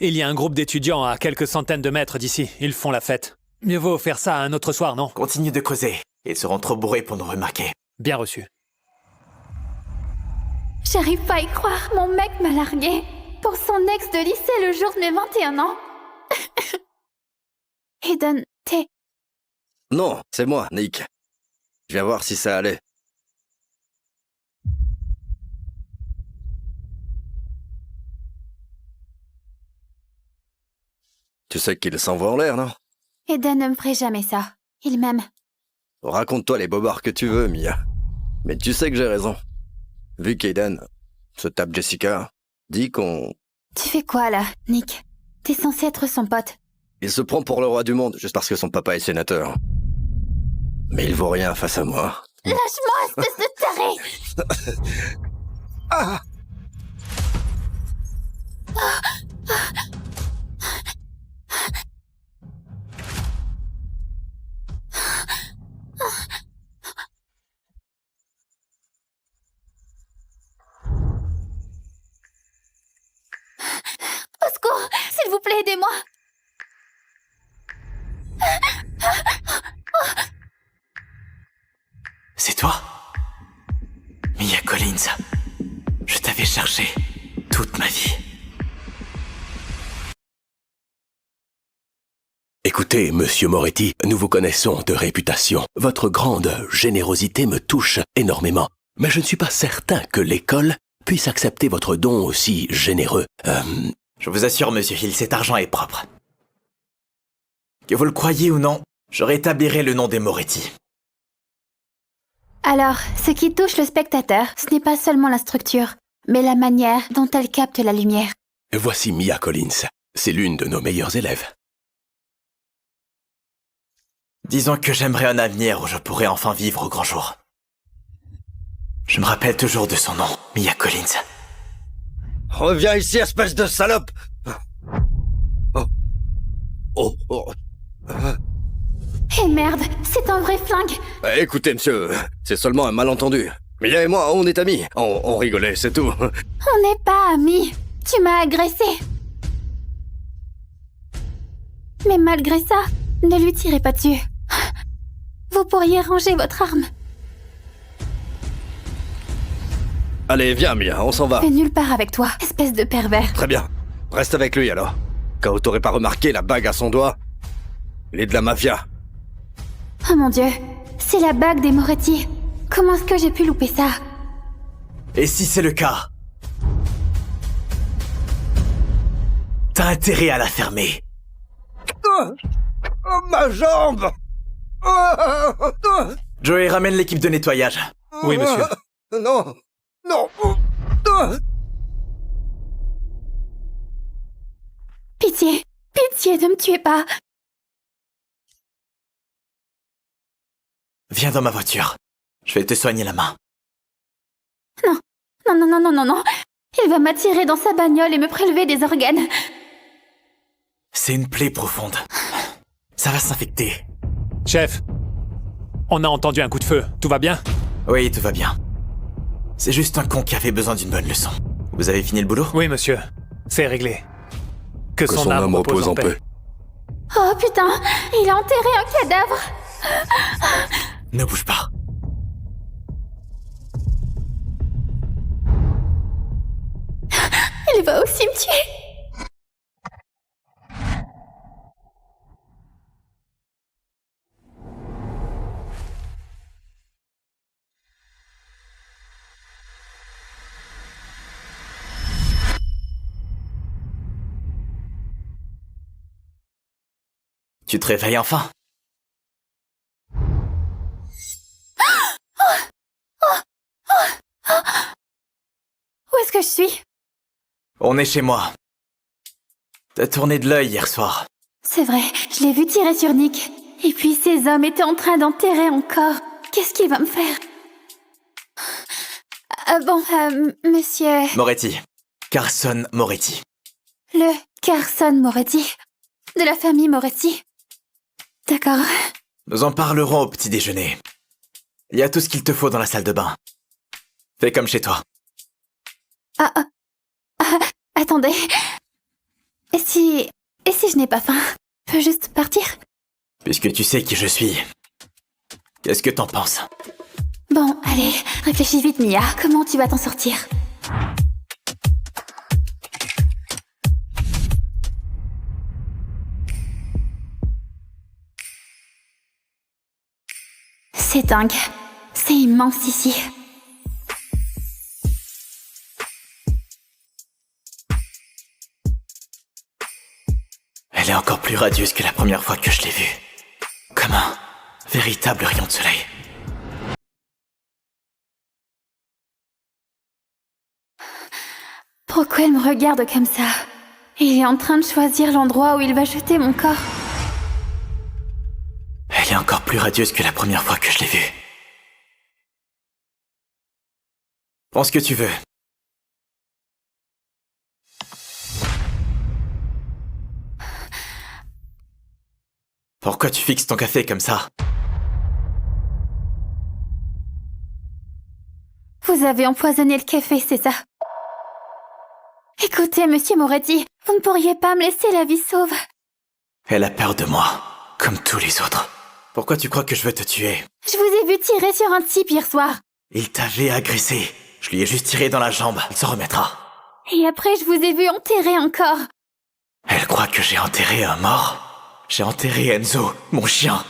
il y a un groupe d'étudiants à quelques centaines de mètres d'ici. Ils font la fête. Mieux vaut faire ça un autre soir, non? Continue de causer. Ils seront trop bourrés pour nous remarquer. Bien reçu. J'arrive pas à y croire. Mon mec m'a largué pour son ex de lycée le jour de mes 21 ans. Eden, t'es... Non, c'est moi, Nick. Je viens voir si ça allait. Tu sais qu'il s'envoie en l'air, non? Eden ne me ferait jamais ça. Il m'aime. Raconte-toi les bobards que tu veux, Mia. Mais tu sais que j'ai raison. Vu qu'Aiden se tape Jessica, dis qu'on... Tu fais quoi, là, Nick? T'es censé être son pote. Il se prend pour le roi du monde juste parce que son papa est sénateur. Mais il vaut rien face à moi. Lâche-moi, espèce de taré! Ah! Au secours! S'il vous plaît, aidez-moi! C'est toi? Mia Collins. Je t'avais cherché toute ma vie. Écoutez, monsieur Moretti, nous vous connaissons de réputation. Votre grande générosité me touche énormément. Mais je ne suis pas certain que l'école puisse accepter votre don aussi généreux. Je vous assure, monsieur Hill, cet argent est propre. Que vous le croyiez ou non, je rétablirai le nom des Moretti. Alors, ce qui touche le spectateur, ce n'est pas seulement la structure, mais la manière dont elle capte la lumière. Voici Mia Collins. C'est l'une de nos meilleures élèves. Disons que j'aimerais un avenir où je pourrais enfin vivre au grand jour. Je me rappelle toujours de son nom, Mia Collins. Reviens ici, espèce de salope! Oh. Oh. Oh. Eh merde, c'est un vrai flingue! Écoutez, monsieur, c'est seulement un malentendu. Mia et moi, on est amis. On rigolait, c'est tout. On n'est pas amis. Tu m'as agressé. Mais malgré ça, ne lui tirez pas dessus. Vous pourriez ranger votre arme. Allez, viens, Mia, on s'en va. Je vais nulle part avec toi, espèce de pervers. Très bien. Reste avec lui, alors. Quand t'aurais pas remarqué la bague à son doigt, il est de la mafia. Oh mon Dieu, c'est la bague des Moretti. Comment est-ce que j'ai pu louper ça? Et si c'est le cas, t'as intérêt à la fermer. Oh, ma jambe! Joey, ramène l'équipe de nettoyage. Oui, monsieur. Non! Non! Pitié, pitié, ne me tuez pas. Viens dans ma voiture. Je vais te soigner la main. Non, non, non, non, non, non, non. Il va m'attirer dans sa bagnole et me prélever des organes. C'est une plaie profonde. Ça va s'infecter. Chef, on a entendu un coup de feu. Tout va bien? Oui, tout va bien. C'est juste un con qui avait besoin d'une bonne leçon. Vous avez fini le boulot? Oui, monsieur. C'est réglé. Que son âme repose en paix. Oh putain, il a enterré un cadavre. Ne bouge pas. Il va aussi me tuer. Tu te réveilles enfin? Où est-ce que je suis? On est chez moi. T'as tourné de l'œil hier soir. C'est vrai, je l'ai vu tirer sur Nick. Et puis ces hommes étaient en train d'enterrer encore. Qu'est-ce qu'il va me faire? Monsieur... Moretti. Carson Moretti. Le Carson Moretti. De la famille Moretti. D'accord. Nous en parlerons au petit déjeuner. Il y a tout ce qu'il te faut dans la salle de bain. Fais comme chez toi. Attendez. Et si je n'ai pas faim? Je peux juste partir? Puisque tu sais qui je suis, qu'est-ce que t'en penses? Bon, allez, réfléchis vite, Mia. Comment tu vas t'en sortir? C'est dingue. C'est immense ici. Elle est encore plus radieuse que la première fois que je l'ai vue. Comme un véritable rayon de soleil. Pourquoi elle me regarde comme ça? Il est en train de choisir l'endroit où il va jeter mon corps. Elle est encore plus radieuse que la première fois que je l'ai vue. Pense ce que tu veux. Pourquoi tu fixes ton café comme ça? Vous avez empoisonné le café, c'est ça? Écoutez, monsieur Moretti, vous ne pourriez pas me laisser la vie sauve? Elle a peur de moi, comme tous les autres. Pourquoi tu crois que je veux te tuer? Je vous ai vu tirer sur un type hier soir. Il t'avait agressé. Je lui ai juste tiré dans la jambe. Elle s'en remettra. Et après, je vous ai vu enterrer encore. Elle croit que j'ai enterré un mort. J'ai enterré Enzo, mon chien.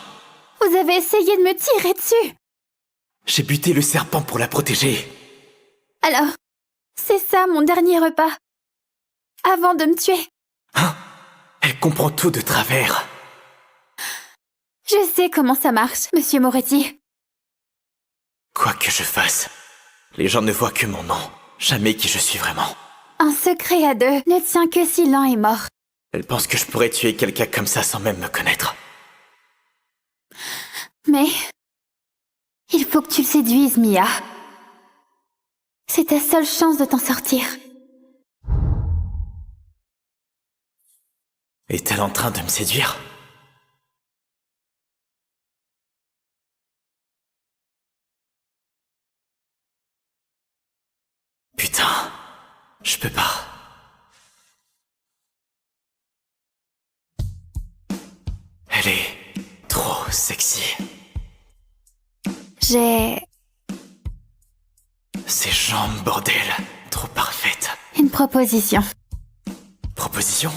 Vous avez essayé de me tirer dessus. J'ai buté le serpent pour la protéger. Alors, c'est ça mon dernier repas. Avant de me tuer. Hein? Elle comprend tout de travers. Je sais comment ça marche, monsieur Moretti. Quoi que je fasse, les gens ne voient que mon nom, jamais qui je suis vraiment. Un secret à deux ne tient que si l'un est mort. Elle pense que je pourrais tuer quelqu'un comme ça sans même me connaître. Mais... il faut que tu le séduises, Mia. C'est ta seule chance de t'en sortir. Est-elle en train de me séduire? Putain, je peux pas. Elle est trop sexy. J'ai... Ses jambes, bordel, trop parfaites. une proposition. Proposition?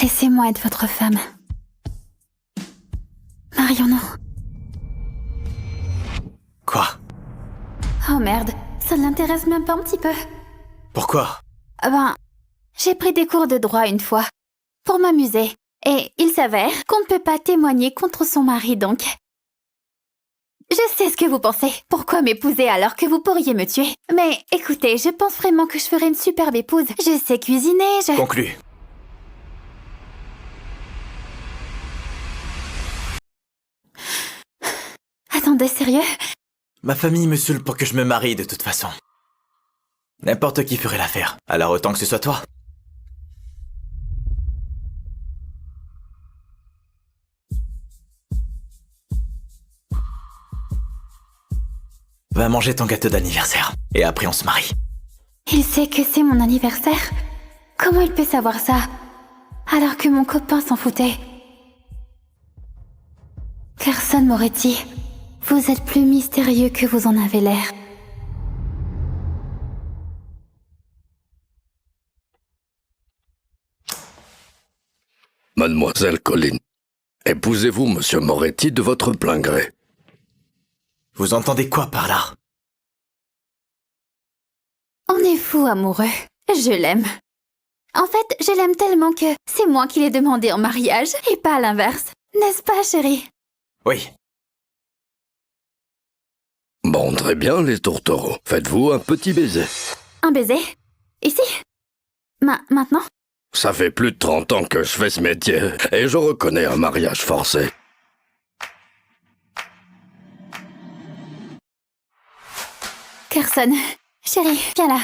Laissez-moi être votre femme. Marions-nous. Quoi? Oh merde, ça ne l'intéresse même pas un petit peu. Pourquoi? J'ai pris des cours de droit une fois, pour m'amuser. Et il s'avère qu'on ne peut pas témoigner contre son mari, donc... Je sais ce que vous pensez. Pourquoi m'épouser alors que vous pourriez me tuer? Mais écoutez, je pense vraiment que je ferai une superbe épouse. Je sais cuisiner, je... Conclu. Attendez, sérieux? Ma famille me saoule pour que je me marie de toute façon. N'importe qui ferait l'affaire, alors autant que ce soit toi. Va manger ton gâteau d'anniversaire, et après on se marie. Il sait que c'est mon anniversaire? Comment il peut savoir ça? Alors que mon copain s'en foutait. Carson Moretti, vous êtes plus mystérieux que vous en avez l'air. Mademoiselle Colline, épousez-vous Monsieur Moretti de votre plein gré? Vous entendez quoi par là? On est fous amoureux. Je l'aime. En fait, je l'aime tellement que c'est moi qui l'ai demandé en mariage et pas l'inverse. N'est-ce pas, chérie? Oui. Bon, très bien, les tourtereaux. Faites-vous un petit baiser. Un baiser? Ici? Maintenant? Ça fait plus de 30 ans que je fais ce métier, et je reconnais un mariage forcé. Carson, chérie, viens là.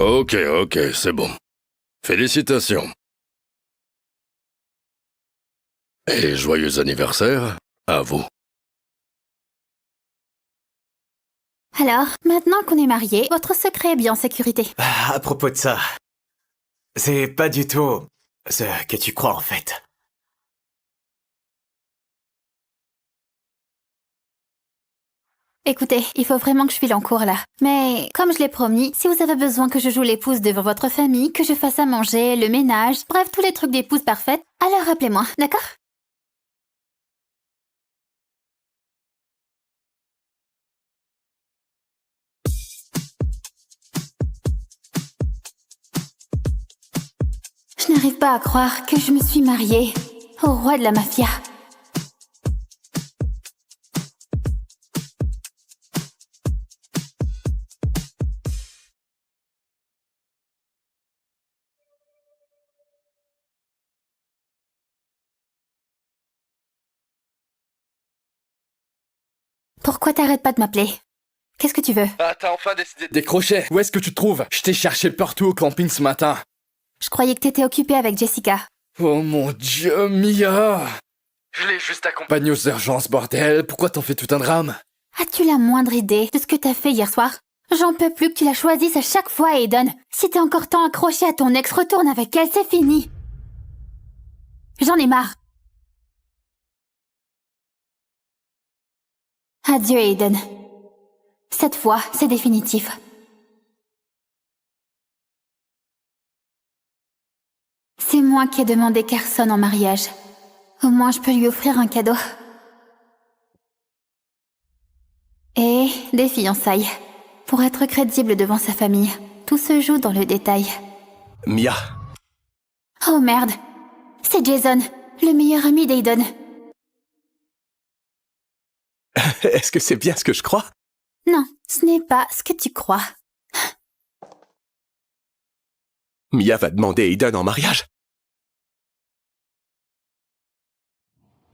Ok, c'est bon. Félicitations. Et joyeux anniversaire à vous. Alors, maintenant qu'on est mariés, votre secret est bien en sécurité. À propos de ça, c'est pas du tout ce que tu crois en fait. Écoutez, il faut vraiment que je file en cours là. Mais comme je l'ai promis, si vous avez besoin que je joue l'épouse devant votre famille, que je fasse à manger, le ménage, bref, tous les trucs d'épouse parfaite, alors rappelez-moi, d'accord? Je n'arrive pas à croire que je me suis mariée au roi de la mafia. Pourquoi t'arrêtes pas de m'appeler? Qu'est-ce que tu veux? Ah, t'as enfin décidé de décrocher. Où est-ce que tu te trouves? Je t'ai cherché partout au camping ce matin. Je croyais que t'étais occupée avec Jessica. Oh mon Dieu, Mia! Je l'ai juste accompagnée aux urgences, bordel. Pourquoi t'en fais tout un drame? As-tu la moindre idée de ce que t'as fait hier soir? J'en peux plus que tu la choisisses à chaque fois, Aiden. Si t'es encore tant accroché à ton ex, retourne avec elle, c'est fini. J'en ai marre. Adieu, Aiden. Cette fois, c'est définitif. C'est moi qui ai demandé Carson en mariage. Au moins, je peux lui offrir un cadeau. Et des fiançailles. Pour être crédible devant sa famille, tout se joue dans le détail. Mia. Oh merde. C'est Jason, le meilleur ami d'Aiden. Est-ce que c'est bien ce que je crois? Non, ce n'est pas ce que tu crois. Mia va demander Aiden en mariage.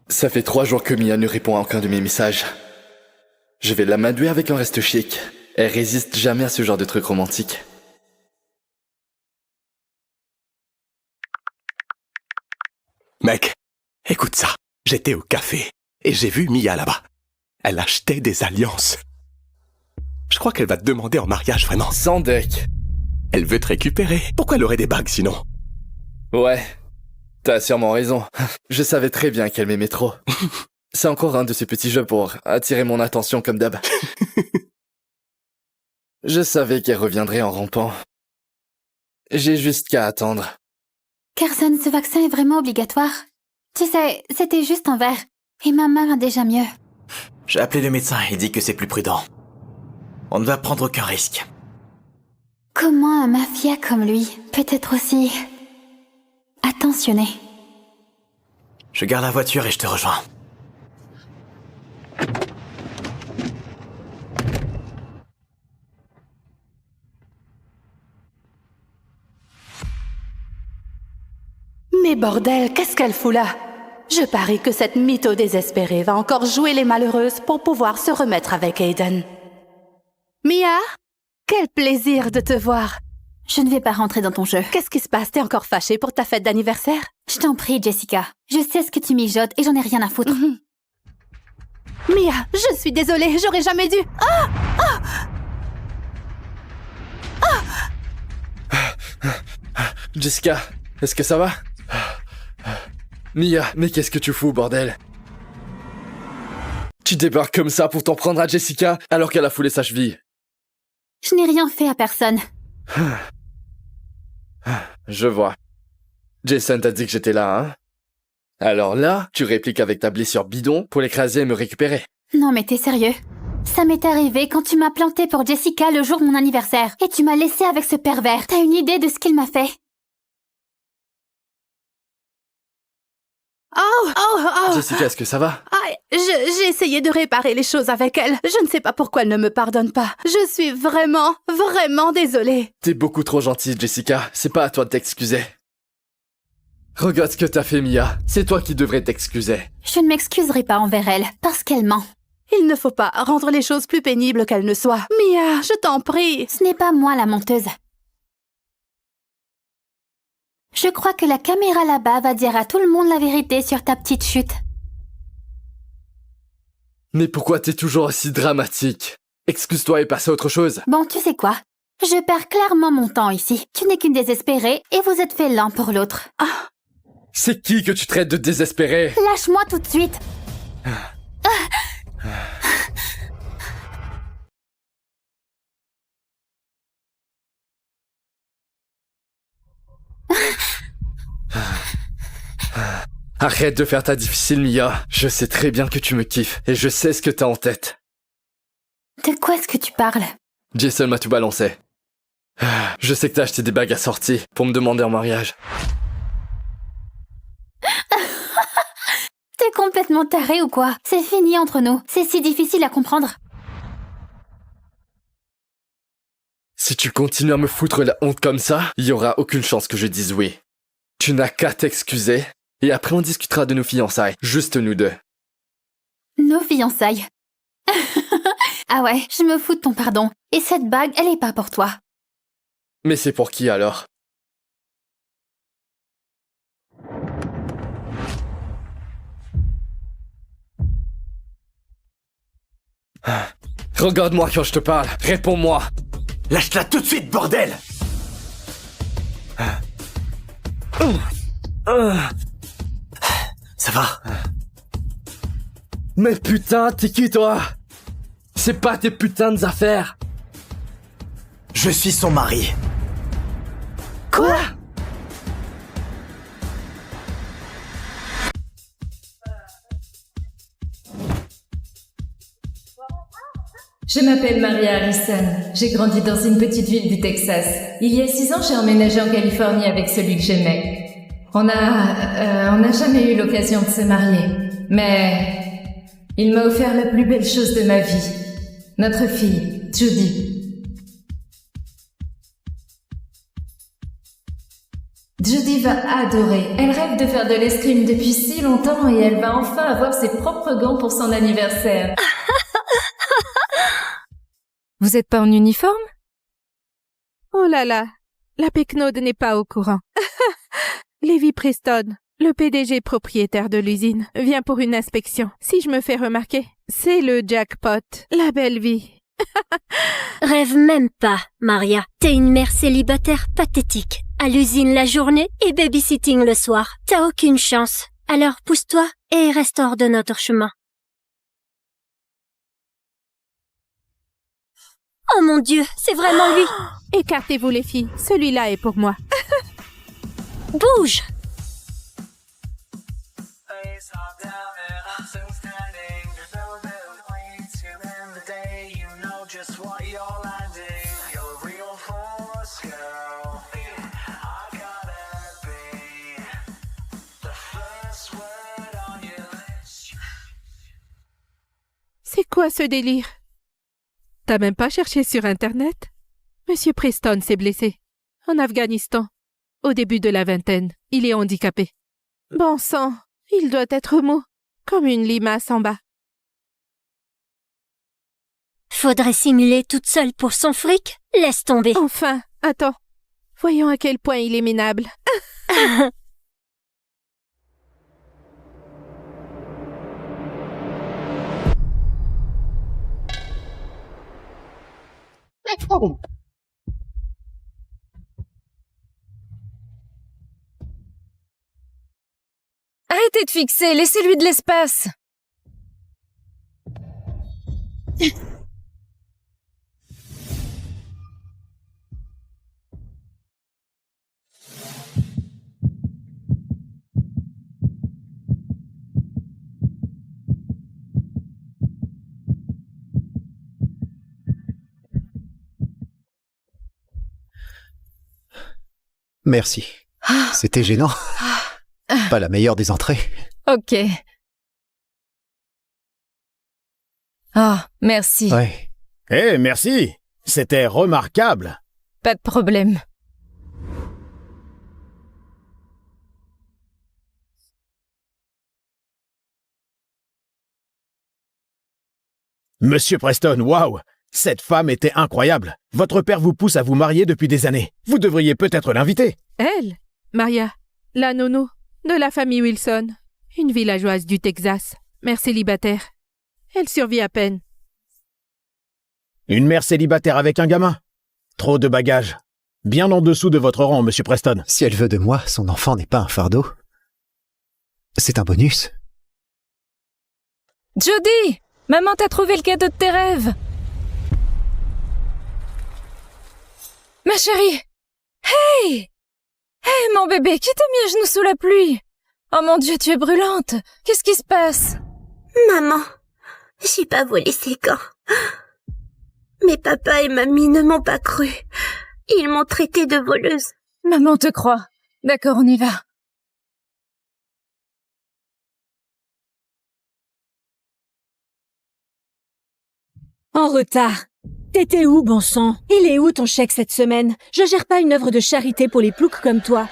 Ça fait 3 jours que Mia ne répond à aucun de mes messages. Je vais l'amadouer avec un reste chic. Elle résiste jamais à ce genre de truc romantique. Mec, écoute ça. J'étais au café et j'ai vu Mia là-bas. Elle achetait des alliances. Je crois qu'elle va te demander en mariage, vraiment. Sans deck. Elle veut te récupérer. Pourquoi elle aurait des bagues sinon? Ouais, t'as sûrement raison. Je savais très bien qu'elle m'aimait trop. C'est encore un de ces petits jeux pour attirer mon attention comme d'hab. Je savais qu'elle reviendrait en rampant. J'ai juste qu'à attendre. Carson, ce vaccin est vraiment obligatoire. Tu sais, c'était juste un verre. Et ma main va déjà mieux. J'ai appelé le médecin, il dit que c'est plus prudent. On ne va prendre aucun risque. Comment un mafia comme lui peut être aussi attentionné? Je garde la voiture et je te rejoins. Mais bordel, qu'est-ce qu'elle fout là? Je parie que cette mytho désespérée va encore jouer les malheureuses pour pouvoir se remettre avec Aiden. Mia, quel plaisir de te voir. Je ne vais pas rentrer dans ton jeu. Qu'est-ce qui se passe? T'es encore fâchée pour ta fête d'anniversaire? Je t'en prie, Jessica. Je sais ce que tu mijotes et j'en ai rien à foutre. Mia, je suis désolée, j'aurais jamais dû. Ah! Ah! Jessica, est-ce que ça va? Mia, mais qu'est-ce que tu fous, bordel? Tu débarques comme ça pour t'en prendre à Jessica alors qu'elle a foulé sa cheville. Je n'ai rien fait à personne. Je vois. Jason t'a dit que j'étais là, hein? Alors là, tu répliques avec ta blessure bidon pour l'écraser et me récupérer. Non mais t'es sérieux? Ça m'est arrivé quand tu m'as planté pour Jessica le jour de mon anniversaire. Et tu m'as laissé avec ce pervers. T'as une idée de ce qu'il m'a fait? Oh! Jessica, est-ce que ça va? J'ai essayé de réparer les choses avec elle. Je ne sais pas pourquoi elle ne me pardonne pas. Je suis vraiment, vraiment désolée. T'es beaucoup trop gentille, Jessica. C'est pas à toi de t'excuser. Regarde ce que t'as fait, Mia. C'est toi qui devrais t'excuser. Je ne m'excuserai pas envers elle, parce qu'elle ment. Il ne faut pas rendre les choses plus pénibles qu'elles ne soient. Mia, je t'en prie. Ce n'est pas moi la menteuse. Je crois que la caméra là-bas va dire à tout le monde la vérité sur ta petite chute. Mais pourquoi t'es toujours aussi dramatique? Excuse-toi et passe à autre chose. Bon, tu sais quoi? Je perds clairement mon temps ici. Tu n'es qu'une désespérée et vous êtes fait l'un pour l'autre. C'est qui que tu traites de désespéré? Lâche-moi tout de suite. Arrête de faire ta difficile, Mia. Je sais très bien que tu me kiffes et je sais ce que t'as en tête. De quoi est-ce que tu parles? Jason m'a tout balancé. Je sais que t'as acheté des bagues assorties pour me demander en mariage. T'es complètement taré ou quoi? C'est fini entre nous. C'est si difficile à comprendre. Si tu continues à me foutre la honte comme ça, il y aura aucune chance que je dise oui. Tu n'as qu'à t'excuser et après on discutera de nos fiançailles, juste nous deux. Nos fiançailles. Ah ouais, je me fous de ton pardon. Et cette bague, elle est pas pour toi. Mais c'est pour qui alors? Regarde-moi quand je te parle, réponds-moi. Lâche-la tout de suite, bordel! Ça va? Mais putain, t'es qui toi? C'est pas tes putains d'affaires. Je suis son mari. Quoi? Je m'appelle Maria Harrison. J'ai grandi dans une petite ville du Texas. Il y a 6 ans, j'ai emménagé en Californie avec celui que j'aimais. On n'a jamais eu l'occasion de se marier. Mais il m'a offert la plus belle chose de ma vie. Notre fille, Judy. Judy va adorer. Elle rêve de faire de l'escrime depuis si longtemps et elle va enfin avoir ses propres gants pour son anniversaire. Vous êtes pas en uniforme? Oh là là, la Pecknold n'est pas au courant. Levi Preston, le PDG propriétaire de l'usine, vient pour une inspection. Si je me fais remarquer, c'est le jackpot, la belle vie. Rêve même pas, Maria. T'es une mère célibataire pathétique. À l'usine la journée et babysitting le soir. T'as aucune chance. Alors pousse-toi et reste hors de notre chemin. Oh mon Dieu, c'est vraiment lui. Écartez-vous les filles, celui-là est pour moi. Bouge. C'est quoi ce délire? T'as même pas cherché sur Internet? Monsieur Preston s'est blessé. En Afghanistan. Au début de la vingtaine, il est handicapé. Bon sang, il doit être mou, comme une limace en bas. Faudrait simuler toute seule pour son fric? Laisse tomber. Enfin, attends. Voyons à quel point il est minable. Arrêtez de fixer, laissez-lui de l'espace. Merci. C'était gênant. Pas la meilleure des entrées. Ok. Ah, merci. Ouais. Eh, merci. C'était remarquable. Pas de problème. Monsieur Preston, waouh! Cette femme était incroyable. Votre père vous pousse à vous marier depuis des années. Vous devriez peut-être l'inviter. Elle, Maria, la nounou de la famille Wilson, une villageoise du Texas, mère célibataire. Elle survit à peine. Une mère célibataire avec un gamin? Trop de bagages. Bien en dessous de votre rang, monsieur Preston. Si elle veut de moi, son enfant n'est pas un fardeau. C'est un bonus. Jody! Maman t'a trouvé le cadeau de tes rêves. Ma chérie! Hey! Hey, mon bébé, qui t'a mis à genoux sous la pluie? Oh mon Dieu, tu es brûlante! Qu'est-ce qui se passe? Maman, j'ai pas volé ses gants. Mais papa et mamie ne m'ont pas cru. Ils m'ont traitée de voleuse. Maman te croit. D'accord, on y va. En retard. T'étais où, bon sang? Il est où ton chèque cette semaine? Je gère pas une œuvre de charité pour les ploucs comme toi.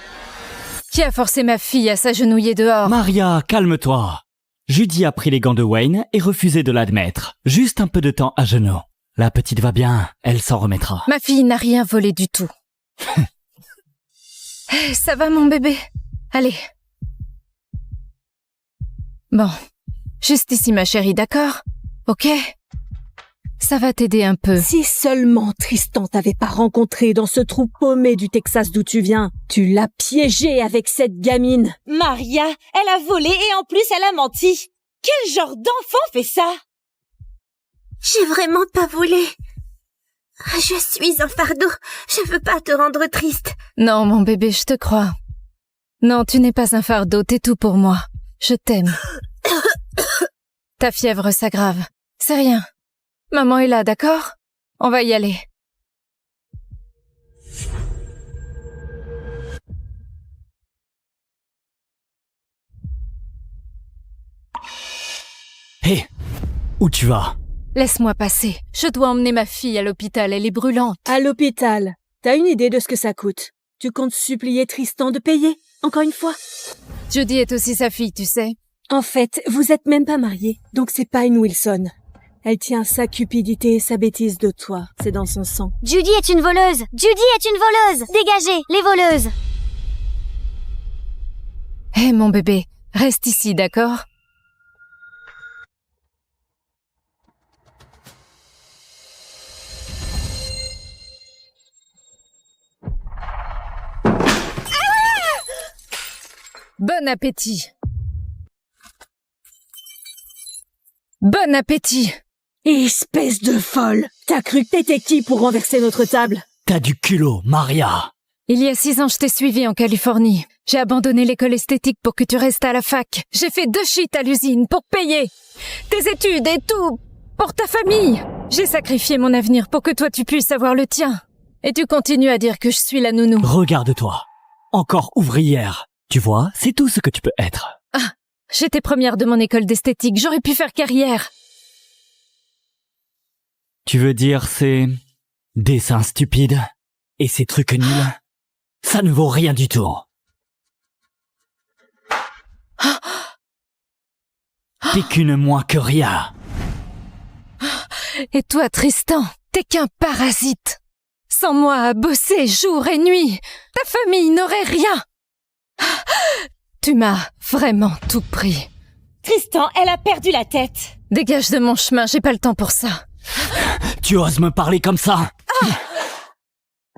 Qui a forcé ma fille à s'agenouiller dehors? Maria, calme-toi. Judy a pris les gants de Wayne et refusé de l'admettre. Juste un peu de temps à genoux. La petite va bien, elle s'en remettra. Ma fille n'a rien volé du tout. Hey, ça va, mon bébé? Allez. Bon, juste ici, ma chérie, d'accord? Ok? Ça va t'aider un peu. Si seulement Tristan t'avait pas rencontré dans ce trou paumé du Texas d'où tu viens. Tu l'as piégé avec cette gamine. Maria, elle a volé et en plus elle a menti. Quel genre d'enfant fait ça? J'ai vraiment pas volé. Je suis un fardeau. Je veux pas te rendre triste. Non, mon bébé, je te crois. Non, tu n'es pas un fardeau, t'es tout pour moi. Je t'aime. Ta fièvre s'aggrave. C'est rien. Maman est là, d'accord? On va y aller. Hé, où tu vas? Laisse-moi passer. Je dois emmener ma fille à l'hôpital, elle est brûlante. À l'hôpital? T'as une idée de ce que ça coûte? Tu comptes supplier Tristan de payer, encore une fois? Judy est aussi sa fille, tu sais. En fait, vous êtes même pas mariés, donc c'est pas une Wilson. Elle tient sa cupidité et sa bêtise de toi, c'est dans son sang. Judy est une voleuse! Judy est une voleuse! Dégagez, les voleuses! Hé, mon bébé, reste ici, d'accord? Bon appétit! Bon appétit! Espèce de folle! T'as cru que t'étais qui pour renverser notre table? T'as du culot, Maria! Il y a 6 ans, je t'ai suivi en Californie. J'ai abandonné l'école esthétique pour que tu restes à la fac. J'ai fait 2 shit à l'usine pour payer tes études et tout pour ta famille. J'ai sacrifié mon avenir pour que toi tu puisses avoir le tien. Et tu continues à dire que je suis la nounou. Regarde-toi. Encore ouvrière. Tu vois, c'est tout ce que tu peux être. Ah, j'étais première de mon école d'esthétique. J'aurais pu faire carrière. Tu veux dire ces dessins stupides et ces trucs nuls? Ça ne vaut rien du tout. T'es qu'une moins que rien. Et toi, Tristan, t'es qu'un parasite. Sans moi à bosser jour et nuit, ta famille n'aurait rien. Tu m'as vraiment tout pris. Tristan, elle a perdu la tête. Dégage de mon chemin, j'ai pas le temps pour ça. Tu oses me parler comme ça?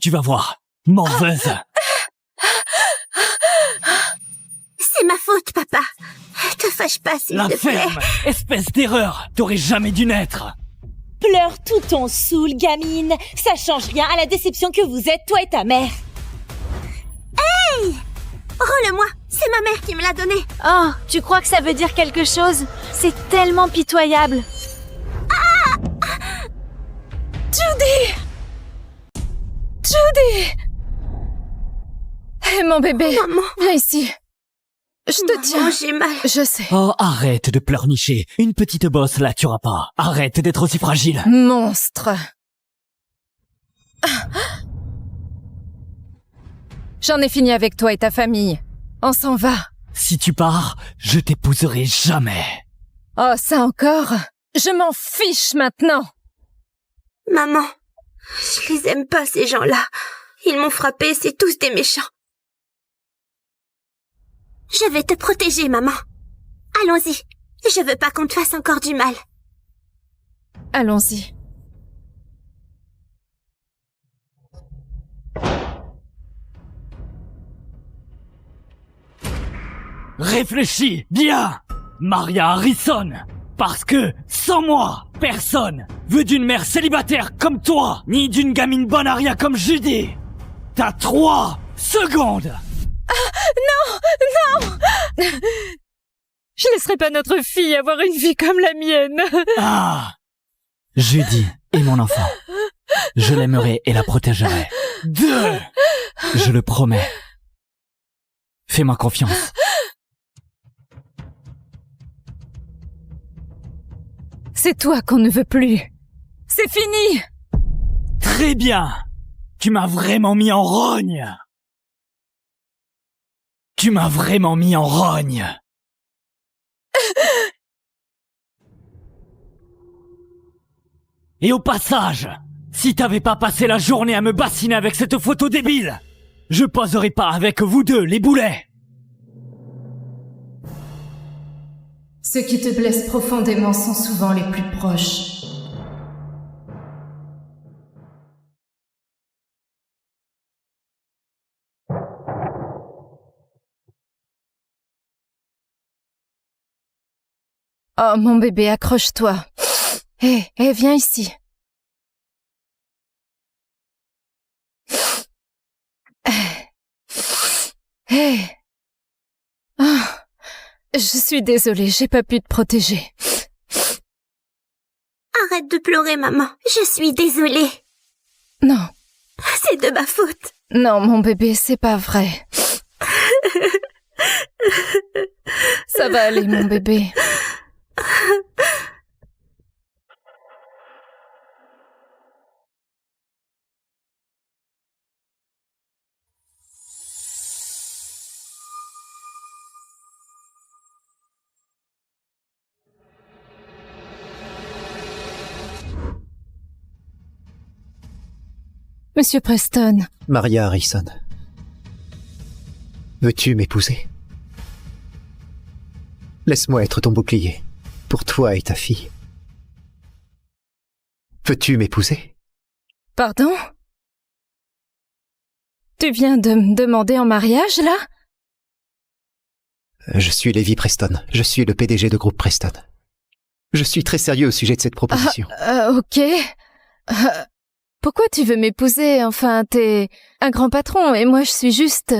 Tu vas voir, morveuse. C'est ma faute, papa. Te fâche pas, s'il La te plaît. ferme, espèce d'erreur, t'aurais jamais dû naître. Pleure tout ton saoul, gamine. Ça change rien à la déception que vous êtes, toi et ta mère. Hey! Rends-le-moi, c'est ma mère qui me l'a donné. Oh, tu crois que ça veut dire quelque chose? C'est tellement pitoyable. Judy! Judy! Hé, mon bébé, Maman. viens ici. Je te tiens. J'ai mal. Je sais. Oh, arrête de pleurnicher. Une petite bosse la tuera pas. Arrête d'être aussi fragile. Monstre. J'en ai fini avec toi et ta famille. On s'en va. Si tu pars, je t'épouserai jamais. Oh, ça encore? Je m'en fiche maintenant. Maman, je les aime pas, ces gens-là. Ils m'ont frappé, c'est tous des méchants. Je vais te protéger, maman. Allons-y. Je veux pas qu'on te fasse encore du mal. Allons-y. Réfléchis bien, Maria Harrison. Parce que, sans moi, personne veut d'une mère célibataire comme toi, ni d'une gamine bonne à rien comme Judy. T'as 3 secondes. Non! Je laisserai pas notre fille avoir une vie comme la mienne. Ah, Judy est mon enfant. Je l'aimerai et la protégerai. 2, je le promets. Fais-moi confiance. C'est toi qu'on ne veut plus. C'est fini. Très bien. Tu m'as vraiment mis en rogne. Tu m'as vraiment mis en rogne. Et au passage, si t'avais pas passé la journée à me bassiner avec cette photo débile, je poserais pas avec vous deux, les boulets. Ceux qui te blessent profondément sont souvent les plus proches. Oh, mon bébé, accroche-toi. Hé, viens ici. Hé. Ah, je suis désolée, j'ai pas pu te protéger. Arrête de pleurer, maman. Je suis désolée. Non. C'est de ma faute. Non, mon bébé, c'est pas vrai. Ça va aller, mon bébé. Monsieur Preston. Maria Harrison. Veux-tu m'épouser? Laisse-moi être ton bouclier, pour toi et ta fille. Veux-tu m'épouser? Pardon? Tu viens de me demander en mariage, là? Je suis Levi Preston. Je suis le PDG de groupe Preston. Je suis très sérieux au sujet de cette proposition. Ok. Pourquoi tu veux m'épouser? Enfin, t'es un grand patron et moi je suis juste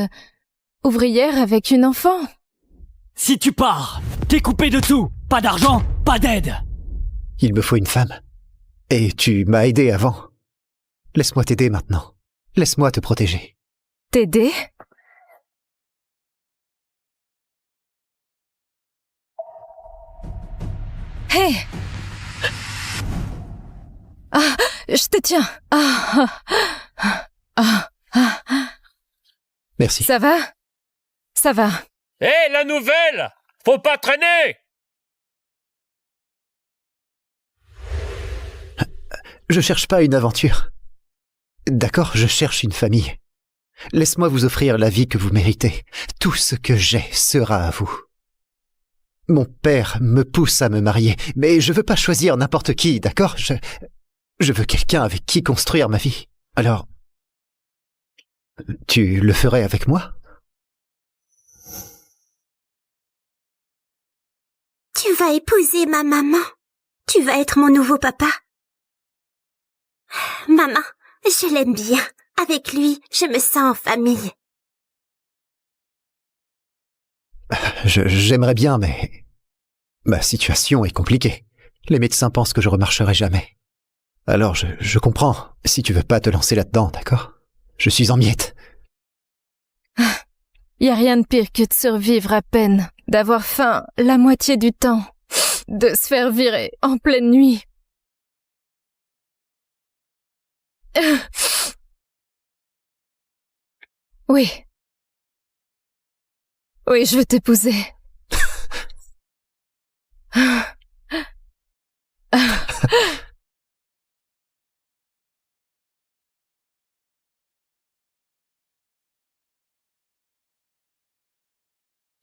ouvrière avec une enfant. Si tu pars, t'es coupé de tout. Pas d'argent, pas d'aide. Il me faut une femme. Et tu m'as aidé avant. Laisse-moi t'aider maintenant. Laisse-moi te protéger. T'aider? Hé! Ah, je te tiens. Merci. Ça va? Ça va. Hé, la nouvelle! Faut pas traîner! Je cherche pas une aventure. D'accord, je cherche une famille. Laisse-moi vous offrir la vie que vous méritez. Tout ce que j'ai sera à vous. Mon père me pousse à me marier, mais je veux pas choisir n'importe qui, d'accord? Je veux quelqu'un avec qui construire ma vie. Alors, tu le ferais avec moi? Tu vas épouser ma maman. Tu vas être mon nouveau papa. Maman, je l'aime bien. Avec lui, je me sens en famille. J'aimerais bien, mais ma situation est compliquée. Les médecins pensent que je remarcherai jamais. Alors, je comprends, si tu veux pas te lancer là-dedans, d'accord? Je suis en miettes. Y a rien de pire que de survivre à peine, d'avoir faim la moitié du temps, de se faire virer en pleine nuit. Oui. Oui, je veux t'épouser.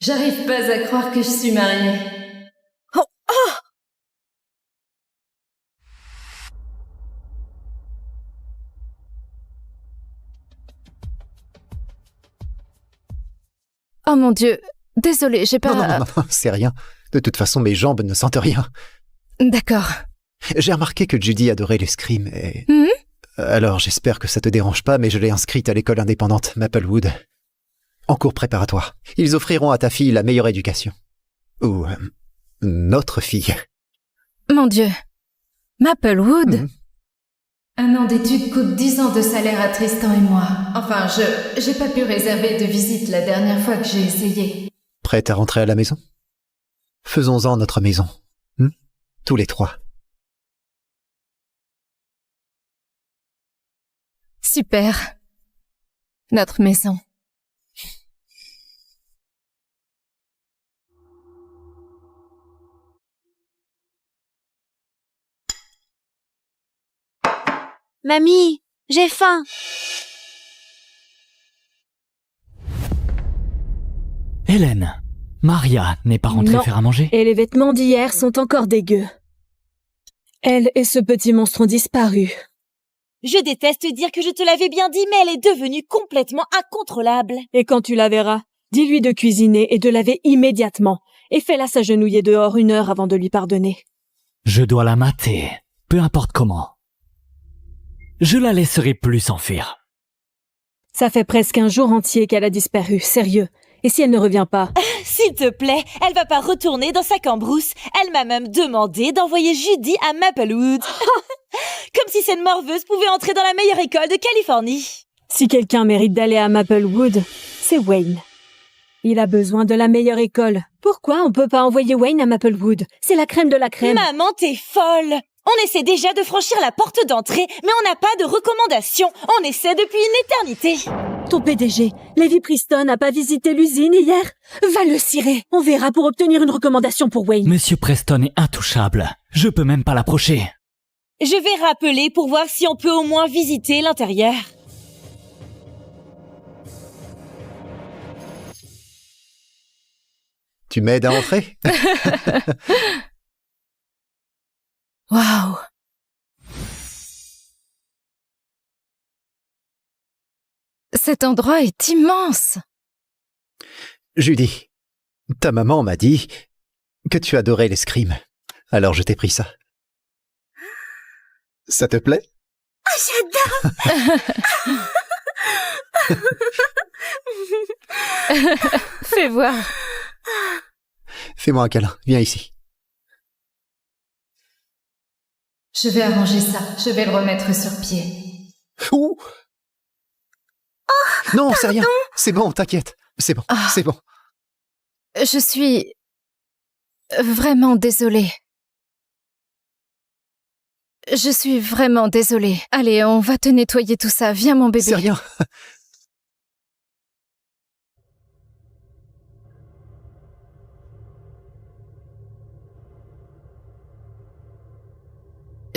J'arrive pas à croire que je suis mariée. Oh, oh! Oh mon Dieu, désolée, j'ai pas... Non, c'est rien. De toute façon, mes jambes ne sentent rien. D'accord. J'ai remarqué que Judy adorait l'escrime et... Alors, j'espère que ça te dérange pas, mais je l'ai inscrite à l'école indépendante Maplewood. En cours préparatoire. Ils offriront à ta fille la meilleure éducation. Ou... notre fille. Mon Dieu. Maplewood Un an d'études coûte 10 ans de salaire à Tristan et moi. Enfin, j'ai pas pu réserver de visite la dernière fois que j'ai essayé. Prête à rentrer à la maison? Faisons-en notre maison. Tous les trois. Super. Notre maison. Mamie, j'ai faim. Hélène, Maria n'est pas rentrée Non. faire à manger? Et les vêtements d'hier sont encore dégueux. Elle et ce petit monstre ont disparu. Je déteste dire que je te l'avais bien dit, mais elle est devenue complètement incontrôlable. Et quand tu la verras, dis-lui de cuisiner et de laver immédiatement. Et fais-la s'agenouiller dehors 1 heure avant de lui pardonner. Je dois la mater, peu importe comment. Je la laisserai plus s'enfuir. Ça fait presque 1 jour entier qu'elle a disparu, sérieux. Et si elle ne revient pas? S'il te plaît, elle va pas retourner dans sa cambrousse. Elle m'a même demandé d'envoyer Judy à Maplewood. Comme si cette morveuse pouvait entrer dans la meilleure école de Californie. Si quelqu'un mérite d'aller à Maplewood, c'est Wayne. Il a besoin de la meilleure école. Pourquoi on peut pas envoyer Wayne à Maplewood? C'est la crème de la crème. Maman, t'es folle! On essaie déjà de franchir la porte d'entrée, mais on n'a pas de recommandation. On essaie depuis une éternité. Ton PDG, Levi Preston, n'a pas visité l'usine hier? Va le cirer. On verra pour obtenir une recommandation pour Wayne. Monsieur Preston est intouchable. Je peux même pas l'approcher. Je vais rappeler pour voir si on peut au moins visiter l'intérieur. Tu m'aides à entrer? Waouh. Cet endroit est immense. Judy, ta maman m'a dit que tu adorais l'escrime. Alors je t'ai pris ça. Ça te plaît? J'adore. Fais voir. Fais-moi un câlin, viens ici. Je vais arranger ça. Je vais le remettre sur pied. Ouh. Non, c'est rien. C'est bon, t'inquiète. C'est bon, c'est bon. Je suis vraiment désolée. Je suis vraiment désolée. Allez, on va te nettoyer tout ça. Viens, mon bébé. C'est rien.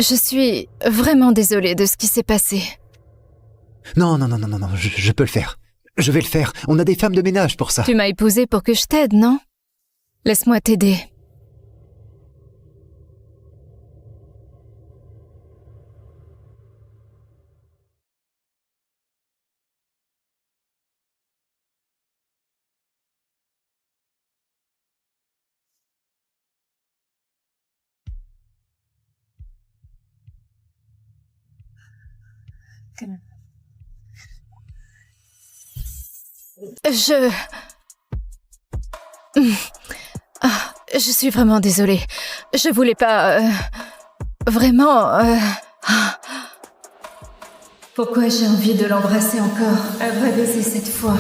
Je suis vraiment désolée de ce qui s'est passé. Non, je peux le faire. Je vais le faire. On a des femmes de ménage pour ça. Tu m'as épousée pour que je t'aide, non? Laisse-moi t'aider. Je suis vraiment désolée. Je voulais pas... Vraiment... Pourquoi j'ai envie de l'embrasser encore? Un vrai baiser cette fois.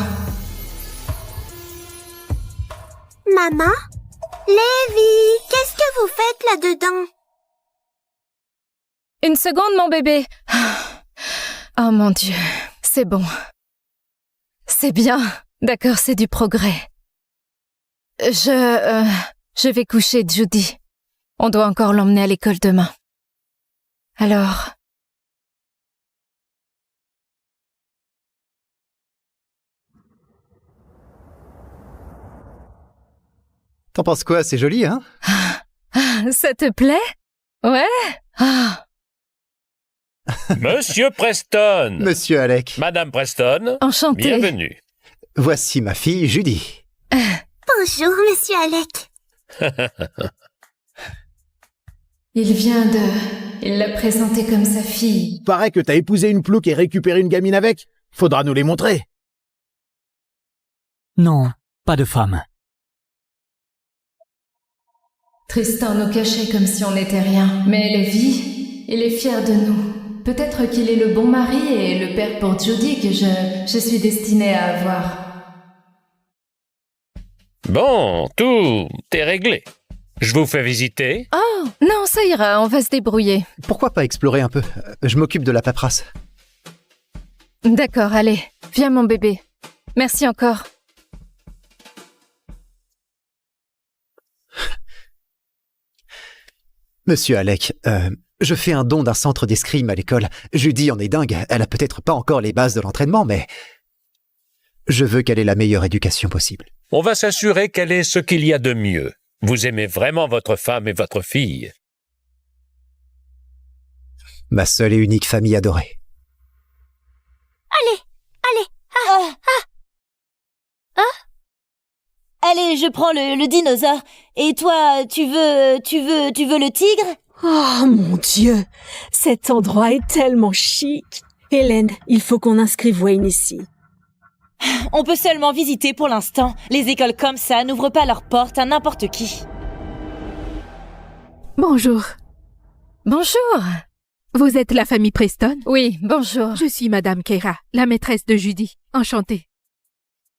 Maman? Lévi, qu'est-ce que vous faites là-dedans? Une seconde, mon bébé. Oh mon Dieu, c'est bon. C'est bien. D'accord, c'est du progrès. Je vais coucher Judy. On doit encore l'emmener à l'école demain. Alors... T'en penses quoi? C'est joli, hein? Ça te plaît? Ouais? Monsieur Preston. Monsieur Alec. Madame Preston. Enchantée. Bienvenue. Voici ma fille, Judy. Bonjour, Monsieur Alec. Il l'a présentée comme sa fille. Paraît que t'as épousé une plouque et récupéré une gamine avec. Faudra nous les montrer. Non, pas de femme. Tristan nous cachait comme si on n'était rien. Mais Lévi, il est fier de nous. Peut-être qu'il est le bon mari et le père pour Judy que je suis destinée à avoir. Bon, tout est réglé. Je vous fais visiter? Oh, non, ça ira, on va se débrouiller. Pourquoi pas explorer un peu? Je m'occupe de la paperasse. D'accord, allez, viens mon bébé. Merci encore. Monsieur Alec, je fais un don d'un centre d'escrime à l'école. Judy en est dingue. Elle a peut-être pas encore les bases de l'entraînement, mais je veux qu'elle ait la meilleure éducation possible. On va s'assurer qu'elle ait ce qu'il y a de mieux. Vous aimez vraiment votre femme et votre fille? Ma seule et unique famille adorée. Allez. Allez, je prends le dinosaure. Et toi, tu veux le tigre? Oh mon Dieu, cet endroit est tellement chic. Hélène, il faut qu'on inscrive Wayne ici. On peut seulement visiter pour l'instant. Les écoles comme ça n'ouvrent pas leurs portes à n'importe qui. Bonjour. Bonjour. Vous êtes la famille Preston? Oui, bonjour. Je suis Madame Keira, la maîtresse de Judy. Enchantée.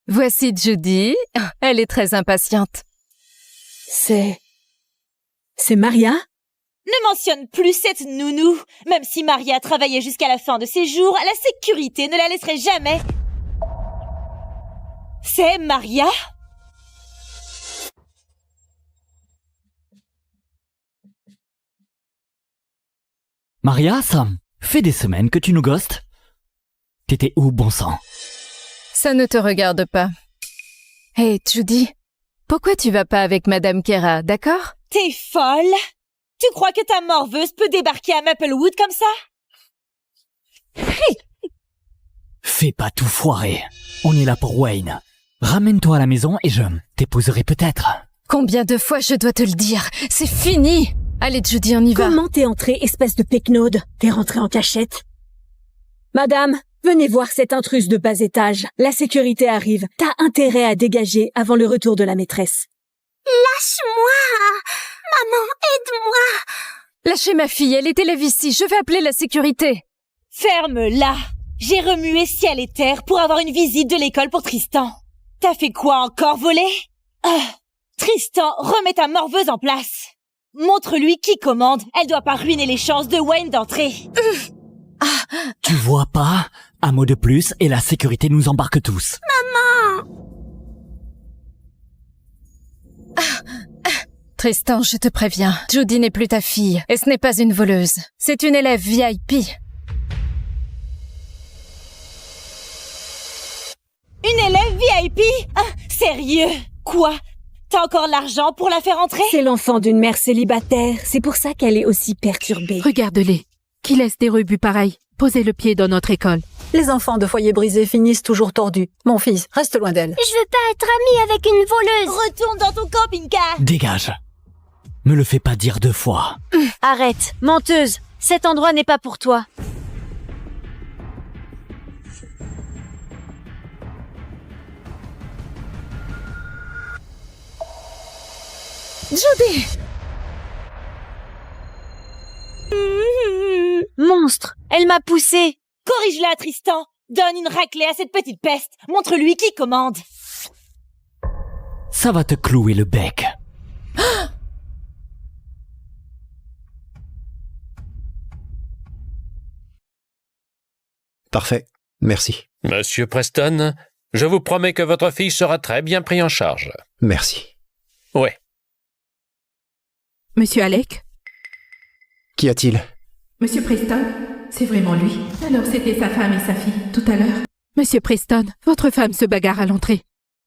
Voici Judy. Elle est très impatiente. C'est Maria? Ne mentionne plus cette nounou. Même si Maria travaillait jusqu'à la fin de ses jours, la sécurité ne la laisserait jamais. C'est Maria? Maria, ça fait des semaines que tu nous ghostes. T'étais où, bon sang? Ça ne te regarde pas. Hé, Judy, pourquoi tu vas pas avec Madame Keira, d'accord? T'es folle? Tu crois que ta morveuse peut débarquer à Maplewood comme ça? Fais pas tout foirer. On est là pour Wayne. Ramène-toi à la maison et je t'épouserai peut-être. Combien de fois je dois te le dire? C'est fini! Allez, Judy, on y va. Comment t'es entrée, espèce de péquenaude? T'es rentrée en cachette? Madame, venez voir cette intruse de bas étage. La sécurité arrive. T'as intérêt à dégager avant le retour de la maîtresse. Lâche-moi! Maman, aide-moi! Lâchez ma fille, elle est élève ici. Je vais appeler la sécurité. Ferme-la! J'ai remué ciel et terre pour avoir une visite de l'école pour Tristan. T'as fait quoi encore, voler? Tristan, remets ta morveuse en place. Montre-lui qui commande. Elle doit pas ruiner les chances de Wayne d'entrer. Tu vois pas? Un mot de plus et la sécurité nous embarque tous. Maman! Tristan, je te préviens, Judy n'est plus ta fille, et ce n'est pas une voleuse. C'est une élève VIP. Une élève VIP? Ah, sérieux? Quoi? T'as encore l'argent pour la faire entrer? C'est l'enfant d'une mère célibataire, c'est pour ça qu'elle est aussi perturbée. Regardez-les. Qui laisse des rebuts pareils poser le pied dans notre école? Les enfants de foyers brisés finissent toujours tordus. Mon fils, reste loin d'elle. Je veux pas être amie avec une voleuse. Retourne dans ton camping-car. Dégage. Me le fais pas dire 2 fois. Arrête, menteuse. Cet endroit n'est pas pour toi. Judy! Monstre, elle m'a poussée. Corrige-la, Tristan. Donne une raclée à cette petite peste. Montre-lui qui commande. Ça va te clouer le bec. Parfait. Merci. Monsieur Preston, je vous promets que votre fille sera très bien prise en charge. Merci. Ouais. Monsieur Alec? Qu'y a-t-il? Monsieur Preston? C'est vraiment lui. Alors c'était sa femme et sa fille, tout à l'heure. Monsieur Preston, votre femme se bagarre à l'entrée.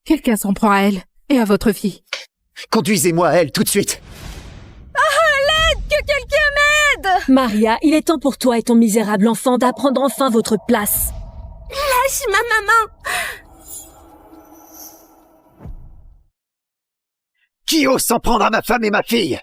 Quelqu'un s'en prend à elle et à votre fille. Conduisez-moi à elle tout de suite. Ah, à l'aide! Que quelqu'un m'aide! Maria, il est temps pour toi et ton misérable enfant d'apprendre enfin votre place. Lâche ma maman! Qui ose s'en prendre à ma femme et ma fille?